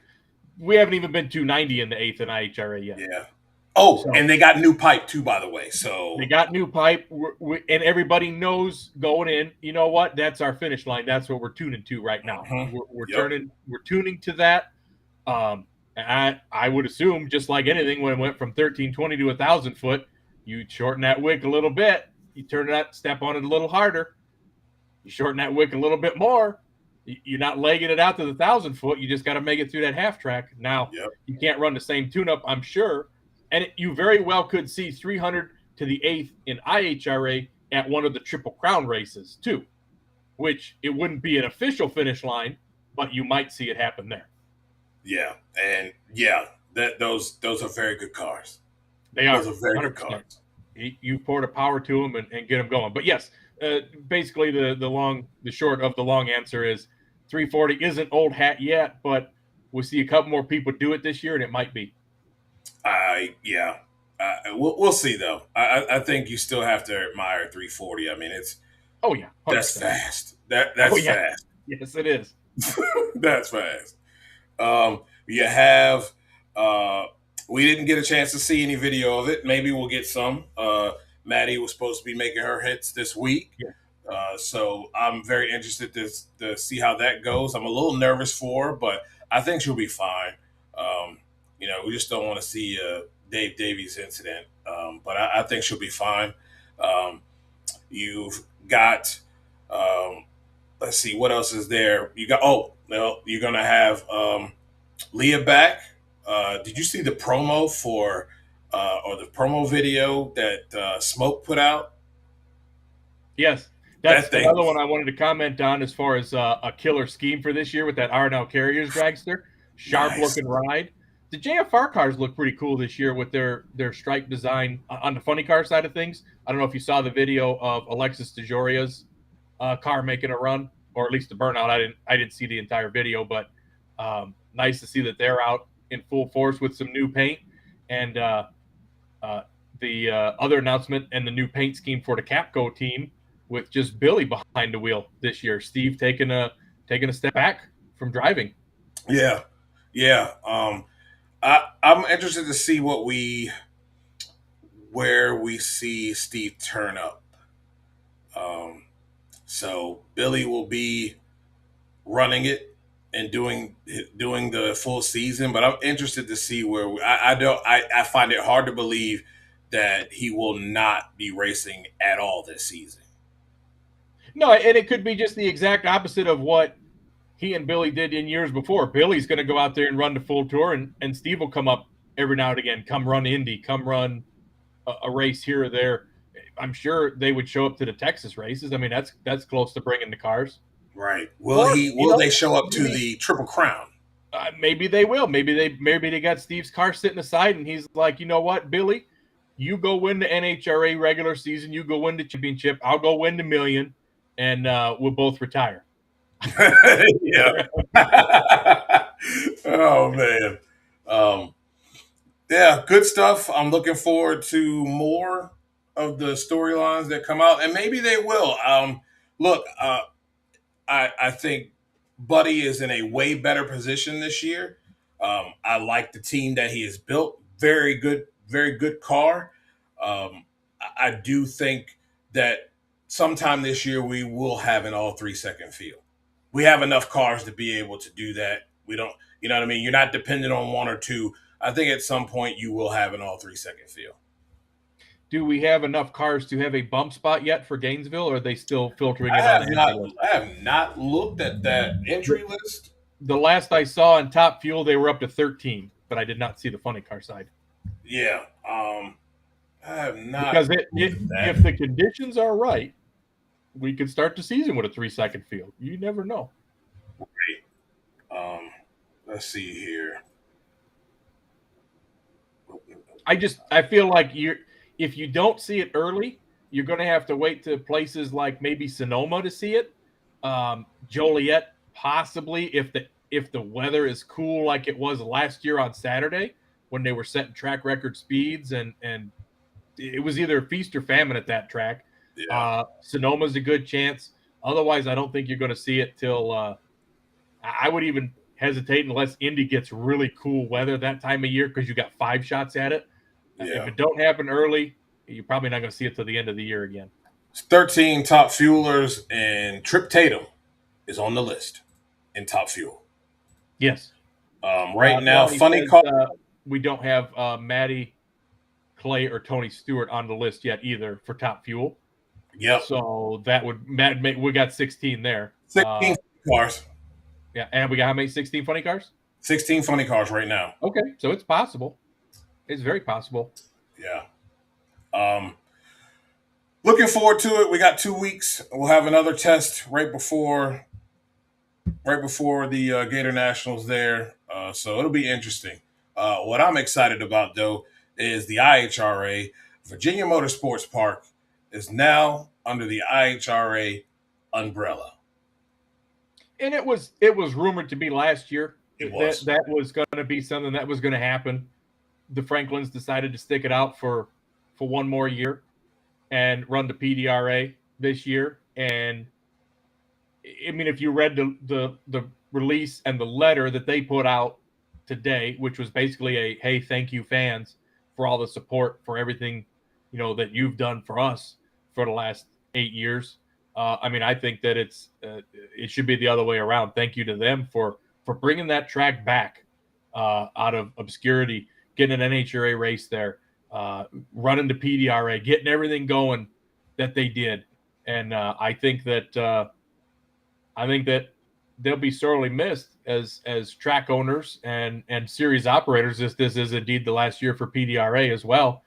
we haven't even been 290 in the 8th in IHRA yet. Yeah. Oh, so, and they got new pipe too, by the way. So they got new pipe, and everybody knows going in. You know what? That's our finish line. That's what we're tuning to right now. We're tuning to that. And I would assume, just like anything, when it went from 1320 to 1,000 foot, you shorten that wick a little bit. You turn that, step on it a little harder. You shorten that wick a little bit more. You're not legging it out to the 1,000 foot. You just got to make it through that half track. Now, You can't run the same tune-up, I'm sure. And you very well could see 300 to the 8th in IHRA at one of the Triple Crown races, too, which it wouldn't be an official finish line, but you might see it happen there. Yeah, and those are very good cars. They are. Those are very 100%. Good cars. You pour the power to them and get them going. But yes, basically the short of the long answer is 340 isn't old hat yet, but we'll see a couple more people do it this year, and it might be. We'll see though. I think you still have to admire 340. I mean, it's 100%. That's fast. That's fast. Yes, it is. That's fast. You have We didn't get a chance to see any video of it. Maybe we'll get some. Maddie was supposed to be making her hits this week. Yeah. So I'm very interested to see how that goes. I'm a little nervous for her, but I think she'll be fine. We just don't want to see Dave Davies incident. But I think she'll be fine. You've got, let's see, what else is there? You're going to have Leah back. Did you see the promo or the promo video that Smoke put out? Yes. That's That another one I wanted to comment on as far as a killer scheme for this year with that R&L Carriers dragster. Sharp-looking ride. The JFR cars look pretty cool this year with their stripe design on the funny car side of things. I don't know if you saw the video of Alexis DeJoria's car making a run, or at least the burnout. I didn't see the entire video, but nice to see that they're out in full force with some new paint. And the other announcement and the new paint scheme for the Capco team with just Billy behind the wheel this year. Steve taking a step back from driving. Yeah. I'm interested to see where we see Steve turn up. So Billy will be running it and doing the full season, but I'm interested to see where I find it hard to believe that he will not be racing at all this season. No, and it could be just the exact opposite of what he and Billy did in years before. Billy's going to go out there and run the full tour, and Steve will come up every now and again, come run Indy, come run a race here or there. I'm sure they would show up to the Texas races. I mean, that's close to bringing the cars. Right. Will they show up to the Triple Crown? Maybe they will. Maybe they got Steve's car sitting aside, and he's like, you know what, Billy, you go win the NHRA regular season, you go win the championship, I'll go win the million, and we'll both retire. Yeah. Oh man. Yeah, good stuff. I'm looking forward to more of the storylines that come out, and maybe they will. Look, I think Buddy is in a way better position this year. I like the team that he has built. Very good car. I do think that sometime this year we will have an all 3-second field. We have enough cars to be able to do that. We don't, you know what I mean? You're not dependent on one or two. I think at some point you will have an all 3-second field. Do we have enough cars to have a bump spot yet for Gainesville, or are they still filtering it out? I have not looked at that entry list. The last I saw in Top Fuel, they were up to 13, but I did not see the funny car side. Yeah. I have not. Because if the conditions are right, we could start the season with a 3-second field. You never know. Right. Let's see here. I feel like if you don't see it early, you're going to have to wait to places like maybe Sonoma to see it. Joliet, possibly, if the weather is cool like it was last year on Saturday when they were setting track record speeds, and it was either feast or famine at that track. Yeah. Sonoma's a good chance. Otherwise, I don't think you're going to see it till I would even hesitate unless Indy gets really cool weather that time of year, because you got 5 shots at it. Yeah. If it don't happen early, you're probably not going to see it till the end of the year again. 13 top fuelers, and Trip Tatum is on the list in top fuel. Yes. Right now, funny call. We don't have Maddie, Clay, or Tony Stewart on the list yet either for top fuel. Yep. So that would we got 16 there. 16 cars. Yeah, and we got how many? 16 funny cars? 16 funny cars right now. Okay, so it's possible. It's very possible. Yeah. Looking forward to it. We got 2 weeks. We'll have another test right before the Gator Nationals there. So it'll be interesting. What I'm excited about, though, is the IHRA. Virginia Motorsports Park is now under the IHRA umbrella. And it was rumored to be last year. That was going to be something that was going to happen. The Franklins decided to stick it out for one more year and run the PDRA this year. And I mean, if you read the release and the letter that they put out today, which was basically a, hey, thank you fans for all the support, for everything, that you've done for us for the last 8 years. I mean, I think that it should be the other way around. Thank you to them for bringing that track back out of obscurity, getting an NHRA race there, running the PDRA, getting everything going that they did. And I think that they'll be sorely missed as track owners and series operators. This is indeed the last year for PDRA as well,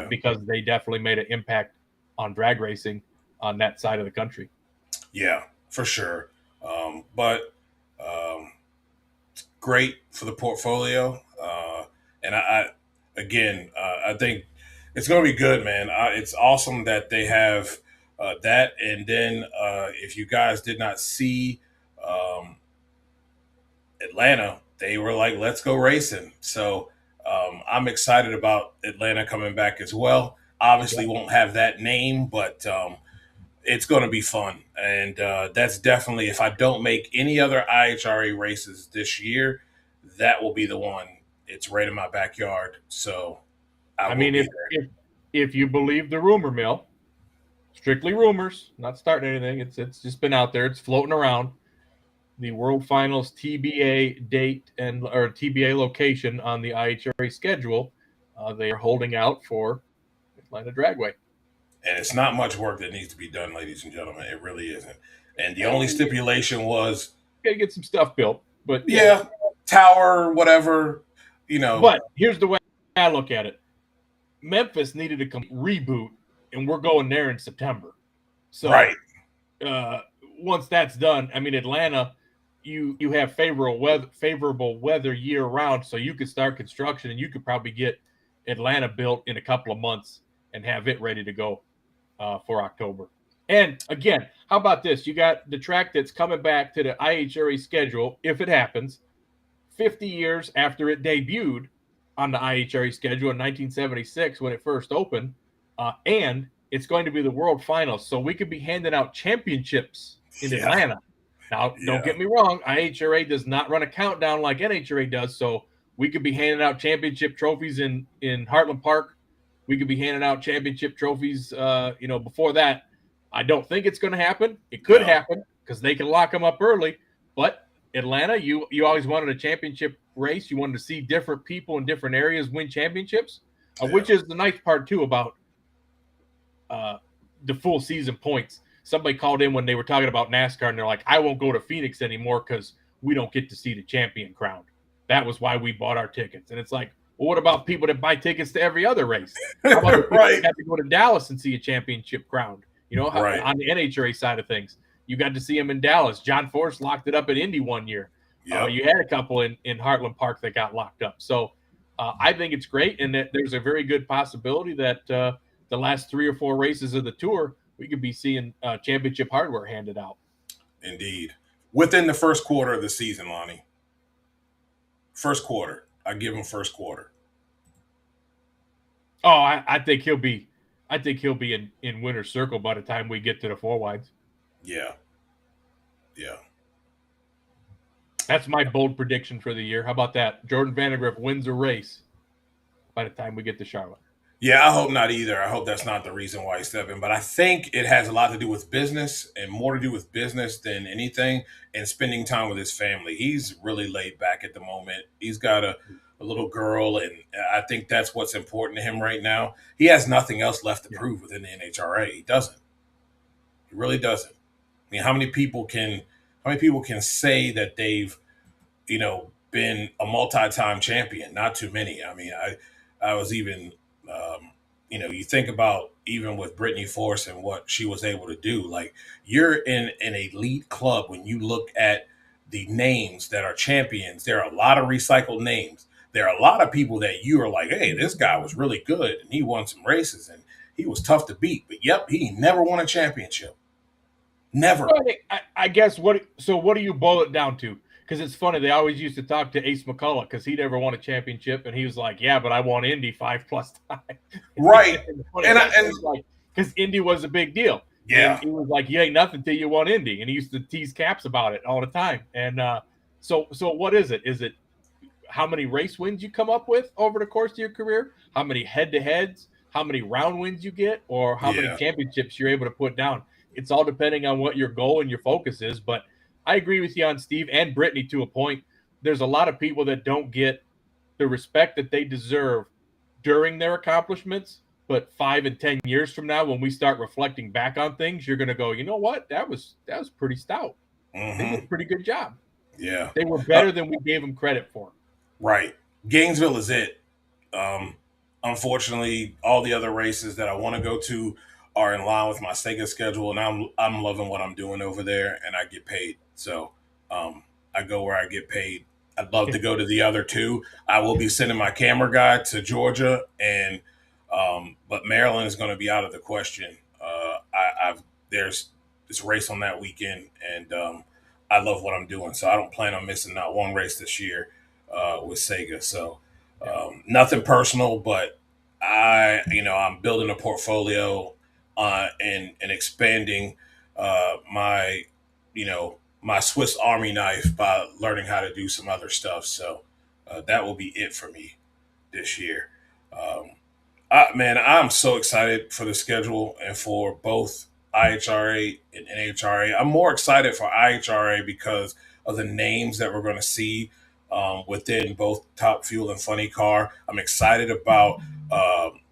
because they definitely made an impact on drag racing on that side of the country. Yeah, for sure. But it's great for the portfolio. And I think it's going to be good, man. It's awesome that they have that. And then if you guys did not see Atlanta, they were like, let's go racing. So I'm excited about Atlanta coming back as well. Obviously won't have that name, but it's going to be fun. And that's definitely, if I don't make any other IHRA races this year, that will be the one. It's right in my backyard. So I mean, if you believe the rumor mill, strictly rumors, not starting anything. It's just been out there. It's floating around. The World Finals TBA date or TBA location on the IHRA schedule, they are holding out for Atlanta Dragway. And it's not much work that needs to be done, ladies and gentlemen. It really isn't. And the only stipulation was, got to get some stuff built. But tower, whatever, But here's the way I look at it. Memphis needed a reboot, and we're going there in September. So right. Once that's done, I mean, Atlanta, you have favorable weather year round, so you could start construction, and you could probably get Atlanta built in a couple of months and have it ready to go for October. And again, how about this? You got the track that's coming back to the IHRA schedule, if it happens, 50 years after it debuted on the IHRA schedule in 1976 when it first opened, and it's going to be the World Finals. So we could be handing out championships in Atlanta. Now, don't get me wrong, IHRA does not run a countdown like NHRA does, so we could be handing out championship trophies in Heartland Park. We could be handing out championship trophies, before that. I don't think it's going to happen. It could happen because they can lock them up early. But Atlanta, you always wanted a championship race. You wanted to see different people in different areas win championships, which is the nice part, too, about the full season points. Somebody called in when they were talking about NASCAR, and they're like, I won't go to Phoenix anymore because we don't get to see the champion crowned. That was why we bought our tickets. And it's like, well, what about people that buy tickets to every other race? How about the people that have to go to Dallas and see a championship crowned? On the NHRA side of things, you got to see him in Dallas. John Force locked it up at Indy one year. You had a couple in Heartland Park that got locked up. So I think it's great, and that there's a very good possibility that the last 3 or 4 races of the tour, we could be seeing championship hardware handed out. Indeed. Within the first quarter of the season, Lonnie. First quarter. I give him first quarter. Oh, I think he'll be in winner's circle by the time we get to the 4 wides. Yeah. That's my bold prediction for the year. How about that? Jordan Vandergriff wins a race by the time we get to Charlotte. Yeah, I hope not either. I hope that's not the reason why he's stepping. But I think it has a lot to do with business, and more to do with business than anything, and spending time with his family. He's really laid back at the moment. He's got a little girl, and I think that's what's important to him right now. He has nothing else left to prove within the NHRA. He doesn't. He really doesn't. I mean, how many people can say that they've, been a multi-time champion? Not too many. I mean, I was even, you think about even with Brittany Force and what she was able to do. Like, you're in an elite club when you look at the names that are champions. There are a lot of recycled names. There are a lot of people that you are like, hey, this guy was really good and he won some races and he was tough to beat. But he never won a championship. Never. I guess what do you boil it down to? Because it's funny, they always used to talk to Ace McCullough because he never won a championship, and he was like, "Yeah, but I won Indy 5+ times." Right, because Indy was a big deal. Yeah, and he was like, "You ain't nothing till you won Indy," and he used to tease Caps about it all the time. And so what is it? Is it? how many race wins you come up with over the course of your career, how many head-to-heads, how many round wins you get, or how many championships you're able to put down. It's all depending on what your goal and your focus is. But I agree with you on Steve and Brittany to a point. There's a lot of people that don't get the respect that they deserve during their accomplishments. But 5 and 10 years from now, when we start reflecting back on things, you're going to go, you know what? That was pretty stout. They did a pretty good job. Yeah. They were better than we gave them credit for. Right. Gainesville is it. Unfortunately, all the other races that I want to go to are in line with my Sega schedule, and I'm loving what I'm doing over there, and I get paid. So I go where I get paid. I'd love to go to the other two. I will be sending my camera guy to Georgia, and but Maryland is going to be out of the question. There's this race on that weekend, and I love what I'm doing, so I don't plan on missing not one race this year with Sega. So nothing personal, but I'm building a portfolio and expanding my Swiss Army knife by learning how to do some other stuff. So that will be it for me this year. I'm so excited for the schedule and for both IHRA and NHRA. I'm more excited for IHRA because of the names that we're going to see within both Top Fuel and Funny Car. I'm excited about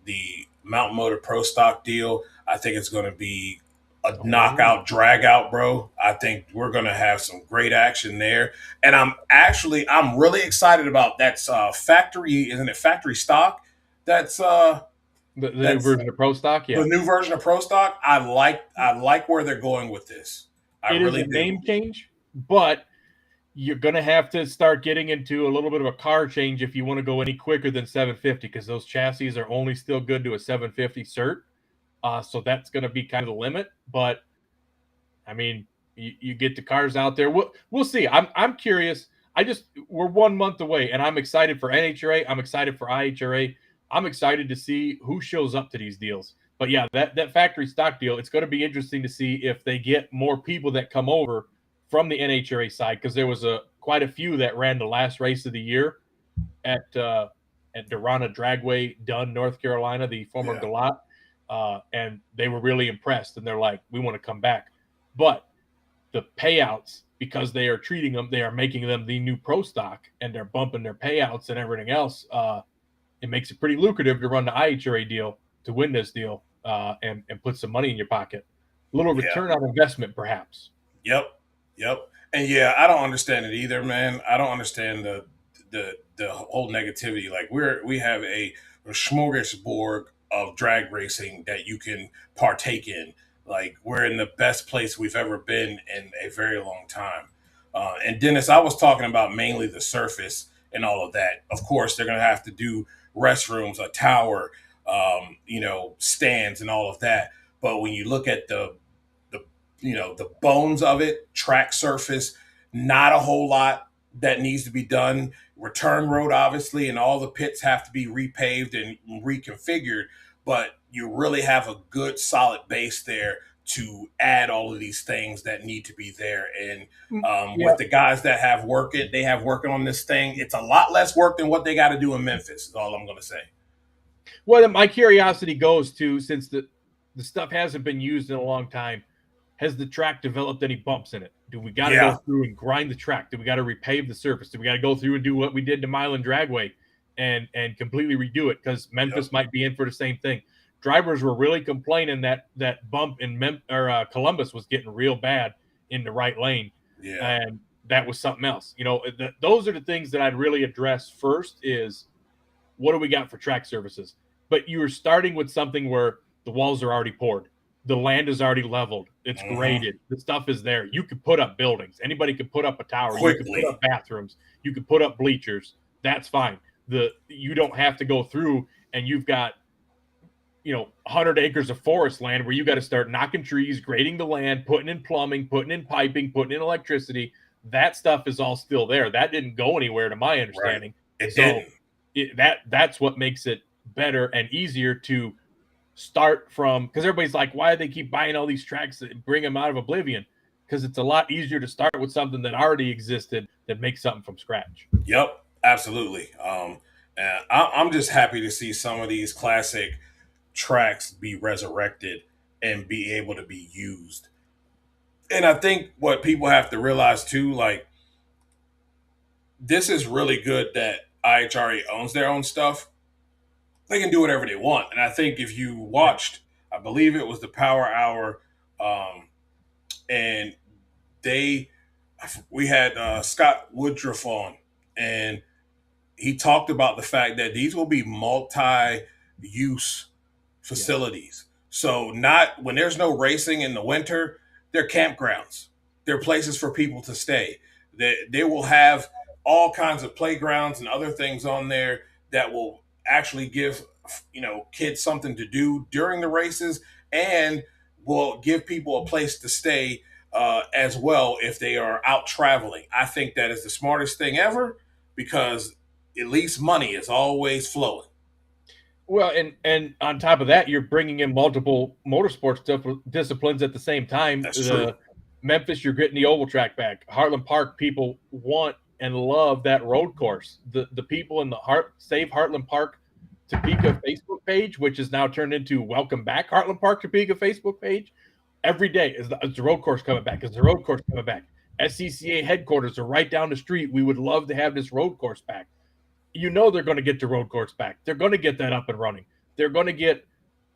the Mountain Motor Pro Stock deal. I think it's going to be a knockout, drag out, bro. I think we're going to have some great action there. And I'm really excited about that's factory, isn't it factory stock? That's the new version of Pro Stock, yeah. The new version of Pro Stock. I like where they're going with this. It is a name change, but you're going to have to start getting into a little bit of a car change if you want to go any quicker than 750, because those chassis are only still good to a 750 cert. So that's going to be kind of the limit. But I mean, you get the cars out there. We'll see. I'm curious. We're 1 month away, and I'm excited for NHRA. I'm excited for IHRA. I'm excited to see who shows up to these deals. But yeah, that factory stock deal, it's going to be interesting to see if they get more people that come over from the NHRA side, because there was quite a few that ran the last race of the year at Atlanta Dragway, Dunn, North Carolina, the former Galat, and they were really impressed, and they're like, we want to come back. But the payouts, because they are treating them, they are making them the new Pro Stock, and they're bumping their payouts and everything else. It makes it pretty lucrative to run the IHRA deal to win this deal and put some money in your pocket. A little return on investment, perhaps. Yep. And yeah, I don't understand it either, man. I don't understand the whole negativity. Like we have a smorgasbord of drag racing that you can partake in. Like we're in the best place we've ever been in a very long time. And Dennis, I was talking about mainly the surface and all of that. Of course, they're going to have to do restrooms, a tower, stands and all of that. But when you look at the bones of it, track surface, not a whole lot that needs to be done. Return road, obviously, and all the pits have to be repaved and reconfigured. But you really have a good, solid base there to add all of these things that need to be there. And with the guys that have working on this thing, it's a lot less work than what they got to do in Memphis, is all I'm going to say. Well, my curiosity goes to, since the stuff hasn't been used in a long time, has the track developed any bumps in it? Do we got to go through and grind the track? Do we got to repave the surface? Do we got to go through and do what we did to Milan Dragway and completely redo it? Because Memphis might be in for the same thing. Drivers were really complaining that bump in Columbus was getting real bad in the right lane. Yeah. And that was something else. Those are the things that I'd really address first is, what do we got for track surfaces? But you were starting with something where the walls are already poured. The land is already leveled. It's graded. The stuff is there. You could put up buildings. Anybody could put up a tower. Quickly. You could put up bathrooms. You could put up bleachers. That's fine. You don't have to go through and you've got 100 acres of forest land where you got to start knocking trees, grading the land, putting in plumbing, putting in piping, putting in electricity. That stuff is all still there. That didn't go anywhere to my understanding. Right. It didn't. That's what makes it better and easier to start from, because everybody's like, why do they keep buying all these tracks that bring them out of oblivion? Because it's a lot easier to start with something that already existed than make something from scratch. Yep. Absolutely. And I'm just happy to see some of these classic tracks be resurrected and be able to be used. And I think what people have to realize too, like, this is really good that IHRA owns their own stuff. They can do whatever they want. And I think if you watched, I believe it was the Power Hour, and they, we had Scott Woodruff on, and he talked about the fact that these will be multi-use facilities. So not when there's no racing in the winter, they're campgrounds. They're places for people to stay. They will have all kinds of playgrounds and other things on there that will actually give kids something to do during the races, and will give people a place to stay as well if they are out traveling. I think that is the smartest thing ever, because at least money is always flowing. Well, and on top of that, you're bringing in multiple motorsports disciplines at the same time. That's true. Memphis, you're getting the oval track back. Heartland Park, people want and love that road course. The people in the Save Heartland Park Topeka Facebook page, which is now turned into Welcome Back Heartland Park Topeka Facebook page, every day is the road course coming back. Is the road course coming back? SCCA headquarters are right down the street. We would love to have this road course back. They're going to get the road course back. They're going to get that up and running. They're going to get,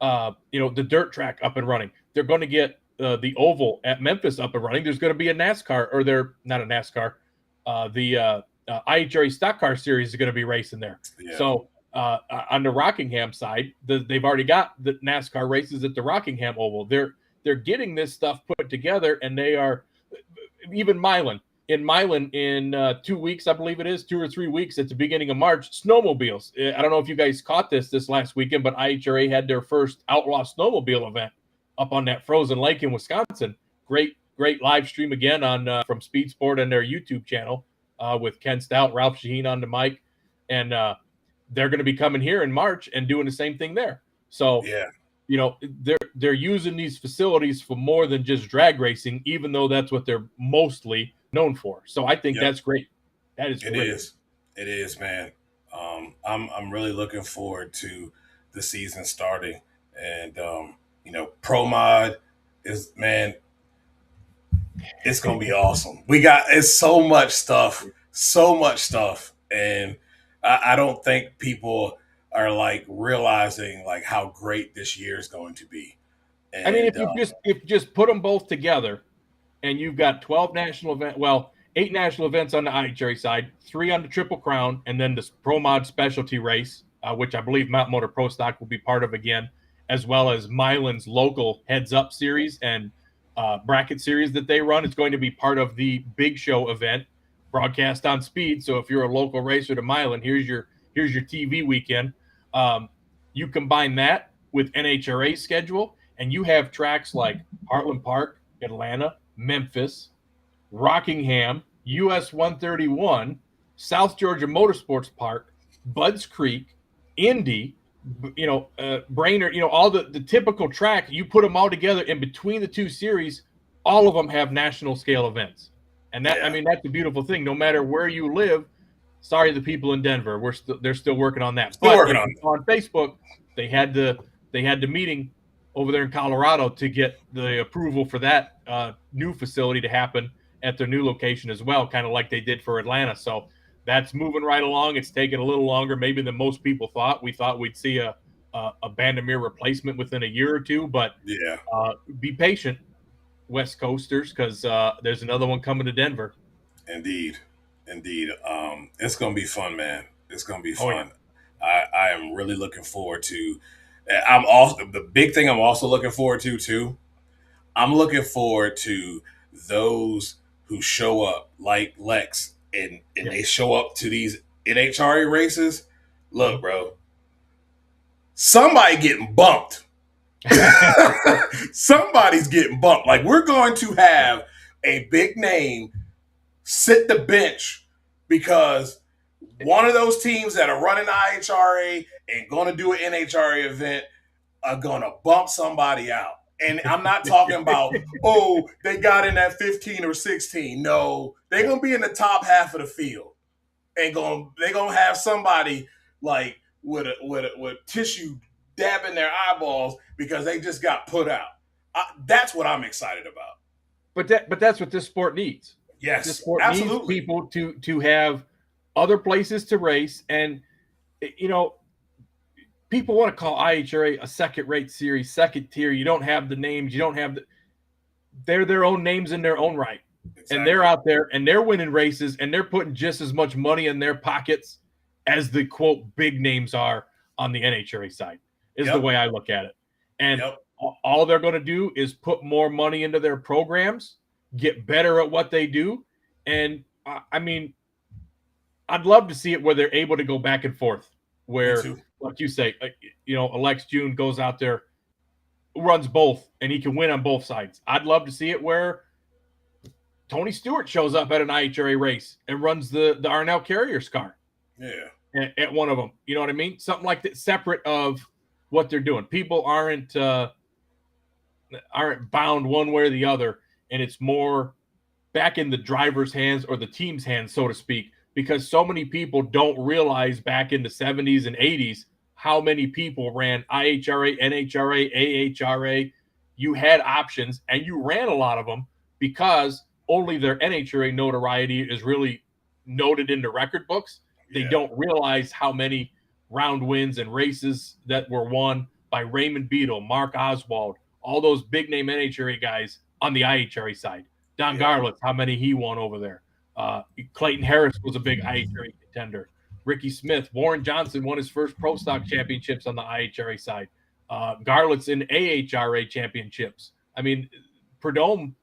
the dirt track up and running. They're going to get the oval at Memphis up and running. There's going to be a NASCAR, or they're not a NASCAR. The IHRA stock car series is going to be racing there. Yeah. So on the Rockingham side, they've already got the NASCAR races at the Rockingham Oval. They're getting this stuff put together, and they are even Milan. In Milan, in 2 weeks, I believe it is, 2 or 3 weeks at the beginning of March, snowmobiles. I don't know if you guys caught this last weekend, but IHRA had their first outlaw snowmobile event up on that frozen lake in Wisconsin. Great live stream again on from Speed Sport and their YouTube channel with Ken Stout, Ralph Shaheen on the mic, and they're going to be coming here in March and doing the same thing there. So yeah. They're using these facilities for more than just drag racing, even though that's what they're mostly known for. So I think that's great. That is great. It is, man. I'm really looking forward to the season starting, and Pro Mod is, man, it's gonna be awesome. It's so much stuff, and I don't think people are like realizing like how great this year is going to be. And, I mean, if you just put them both together, and you've got 12 national events, 8 national events on the IHRA side, 3 on the Triple Crown, and then this Pro Mod specialty race, which I believe Mount Motor Pro Stock will be part of again, as well as Milan's local Heads Up series and bracket series that they run. It's going to be part of the Big Show event, broadcast on Speed. So if you're a local racer to Milan, here's your TV weekend. You combine that with NHRA's schedule, and you have tracks like Heartland Park, Atlanta, Memphis, Rockingham, US 131, South Georgia Motorsports Park, Budds Creek, Indy, Brainerd, all the typical track. You put them all together, in between the two series, all of them have national scale events. And that, that's the beautiful thing. No matter where you live, sorry, the people in Denver, they're still working on that. On Facebook, they had the meeting over there in Colorado to get the approval for that new facility to happen at their new location as well, kind of like they did for Atlanta. So that's moving right along. It's taken a little longer maybe than most people thought. We thought we'd see a Bandamere replacement within a year or two, but be patient, West Coasters, because there's another one coming to Denver. Indeed. It's going to be fun, man. It's going to be fun. I am really looking forward to. The big thing I'm also looking forward to too. I'm looking forward to those who show up like Lex and they show up to these NHRA races. Look, bro, somebody getting bumped. Somebody's getting bumped. Like, we're going to have a big name sit the bench because one of those teams that are running IHRA and going to do an NHRA event are going to bump somebody out. And I'm not talking about, they got in at 15 or 16. No, they're going to be in the top half of the field. they gonna have somebody like with tissue dabbing their eyeballs because they just got put out. That's what I'm excited about. But that's what this sport needs. Yes, This sport absolutely. needs people to have other places to race, and people want to call IHRA a second-rate series, second tier. You don't have the names. You don't have they're their own names in their own right. Exactly. And they're out there and they're winning races and they're putting just as much money in their pockets as the quote big names are on the NHRA side, is the way I look at it. And all they're going to do is put more money into their programs, get better at what they do. And I mean, I'd love to see it where they're able to go back and forth, where, like you say, Alex June goes out there, runs both, and he can win on both sides. I'd love to see it where Tony Stewart shows up at an IHRA race and runs the Arnell Carriers car. Yeah. At one of them. You know what I mean? Something like that, separate of what they're doing. People aren't bound one way or the other, and it's more back in the driver's hands or the team's hands, so to speak, because so many people don't realize back in the 70s and 80s how many people ran IHRA, NHRA, AHRA. You had options, and you ran a lot of them because only their NHRA notoriety is really noted in the record books. They don't realize how many round wins and races that were won by Raymond Beadle, Mark Oswald, all those big-name NHRA guys on the IHRA side. Don Garlitz, how many he won over there. Clayton Harris was a big IHRA contender. Ricky Smith, Warren Johnson won his first Pro Stock championships on the IHRA side. Garlitz in AHRA championships. I mean, Prudhomme,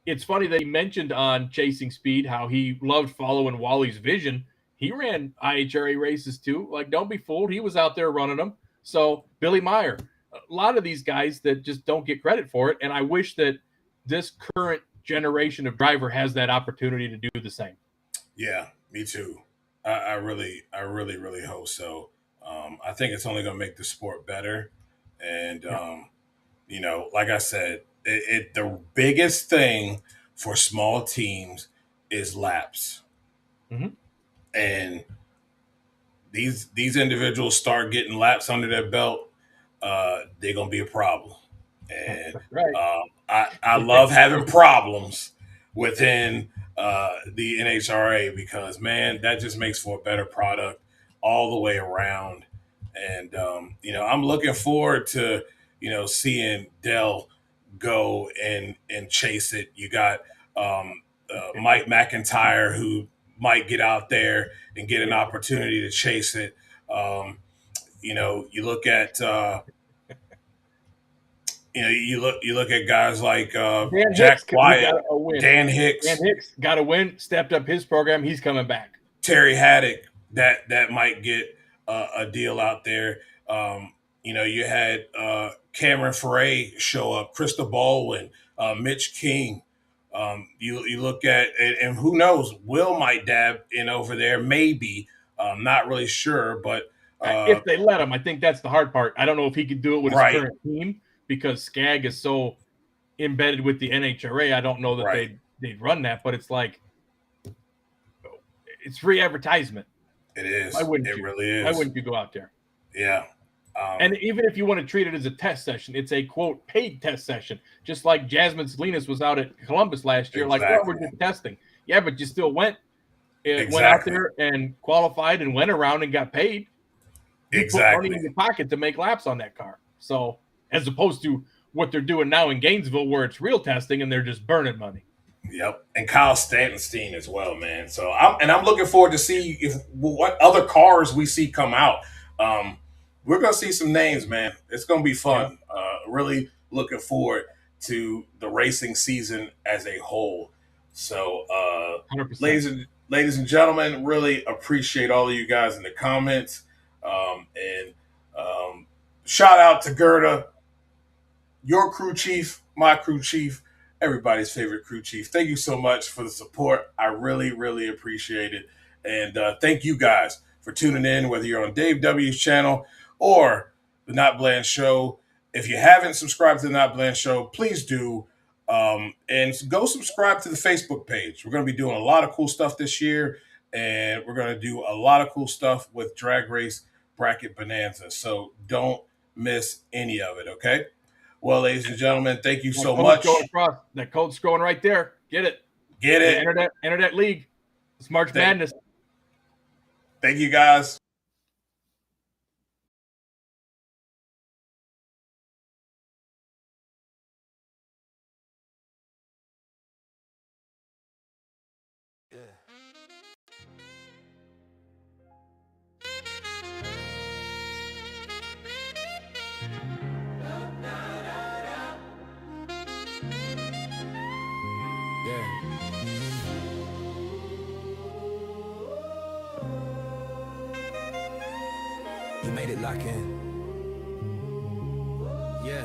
it's funny that he mentioned on Chasing Speed how he loved following Wally's vision. He ran IHRA races too. Like, don't be fooled. He was out there running them. So Billy Meyer, a lot of these guys that just don't get credit for it. And I wish that this current generation of driver has that opportunity to do the same. Yeah, me too. I really hope so. I think it's only going to make the sport better. And, like I said, the biggest thing for small teams is laps. Mm-hmm. And these individuals start getting laps under their belt, they're going to be a problem. And I love having problems within the NHRA because, man, that just makes for a better product all the way around. And, I'm looking forward to, seeing Dell go and chase it. You got Mike McIntyre, who might get out there and get an opportunity to chase it. You look at you look at guys like Jack Wyatt, Dan Hicks. Dan Hicks got a win, stepped up his program. He's coming back. Terry Haddock, that might get a deal out there. You had Cameron Ferre show up, Krista Baldwin, Mitch King. You look at, and who knows, Will might dab in over there, maybe. Not really sure, but if they let him, I think that's the hard part. I don't know if he could do it with his current team because Skag is so embedded with the NHRA. I don't know that they'd run that, but it's like it's free advertisement. It is. Why wouldn't you? Really is. Why wouldn't you go out there? Yeah. And even if you want to treat it as a test session, it's a quote paid test session. Just like Jasmine Salinas was out at Columbus last year, like, well, we're just testing. Yeah, but you still went out there and qualified and went around and got paid. You put money in your pocket to make laps on that car. So as opposed to what they're doing now in Gainesville, where it's real testing and they're just burning money. Yep, and Kyle Stantonstein as well, man. So I'm looking forward to see what other cars we see come out. We're gonna see some names, man. It's gonna be fun. Really looking forward to the racing season as a whole. So, 100%. ladies and gentlemen, really appreciate all of you guys in the comments. And shout out to Gerda, your crew chief, my crew chief, everybody's favorite crew chief. Thank you so much for the support. I really, really appreciate it. And thank you guys for tuning in, whether you're on Dave W's channel or the NotBland Show. If you haven't subscribed to the NotBland Show, please do. And go subscribe to the Facebook page. We're going to be doing a lot of cool stuff this year. and we're going to do a lot of cool stuff with Drag Race Bracket Bonanza. So don't miss any of it, okay? Well, ladies and gentlemen, thank you so much. That code's going right there. Get it. Get it. Enter that league. It's March Madness. Thank you, guys. You made it lock in. Yeah.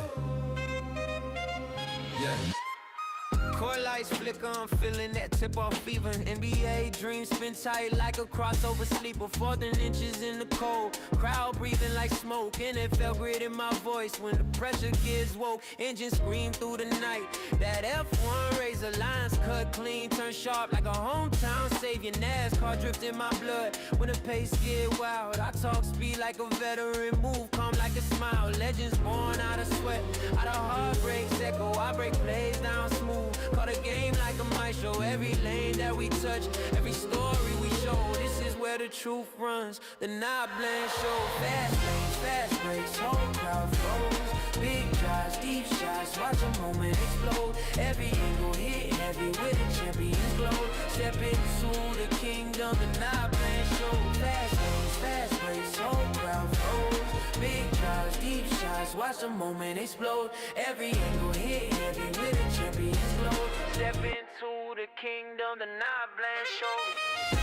Court lights flicker, I'm feeling that tip-off fever. NBA dreams spin tight like a crossover sleeper. 4th and inches in the cold, crowd breathing like smoke. NFL grit in my voice when the pressure gets woke. Engine scream through the night. That F1 razor lines cut clean, turn sharp like a hometown savior. NASCAR drift in my blood when the pace get wild. I talk speed like a veteran, move calm like a smile. Legends born out of sweat, out of heartbreaks echo. I break plays down smooth. Call the game like a maestro. Every lane that we touch, every story we show. This is where the truth runs. The NotBland Show. Fast lanes, fast breaks, whole crowd froze. Big drives, deep shots, watch a moment explode. Every angle hit heavy with the champion's glow. Step into the kingdom, the NotBland Show. Fast lanes, fast breaks, whole crowd froze. Big drives, deep shots, watch the moment explode. Every angle hit heavy with the champion's glow. Step into the kingdom, the NotBland Show.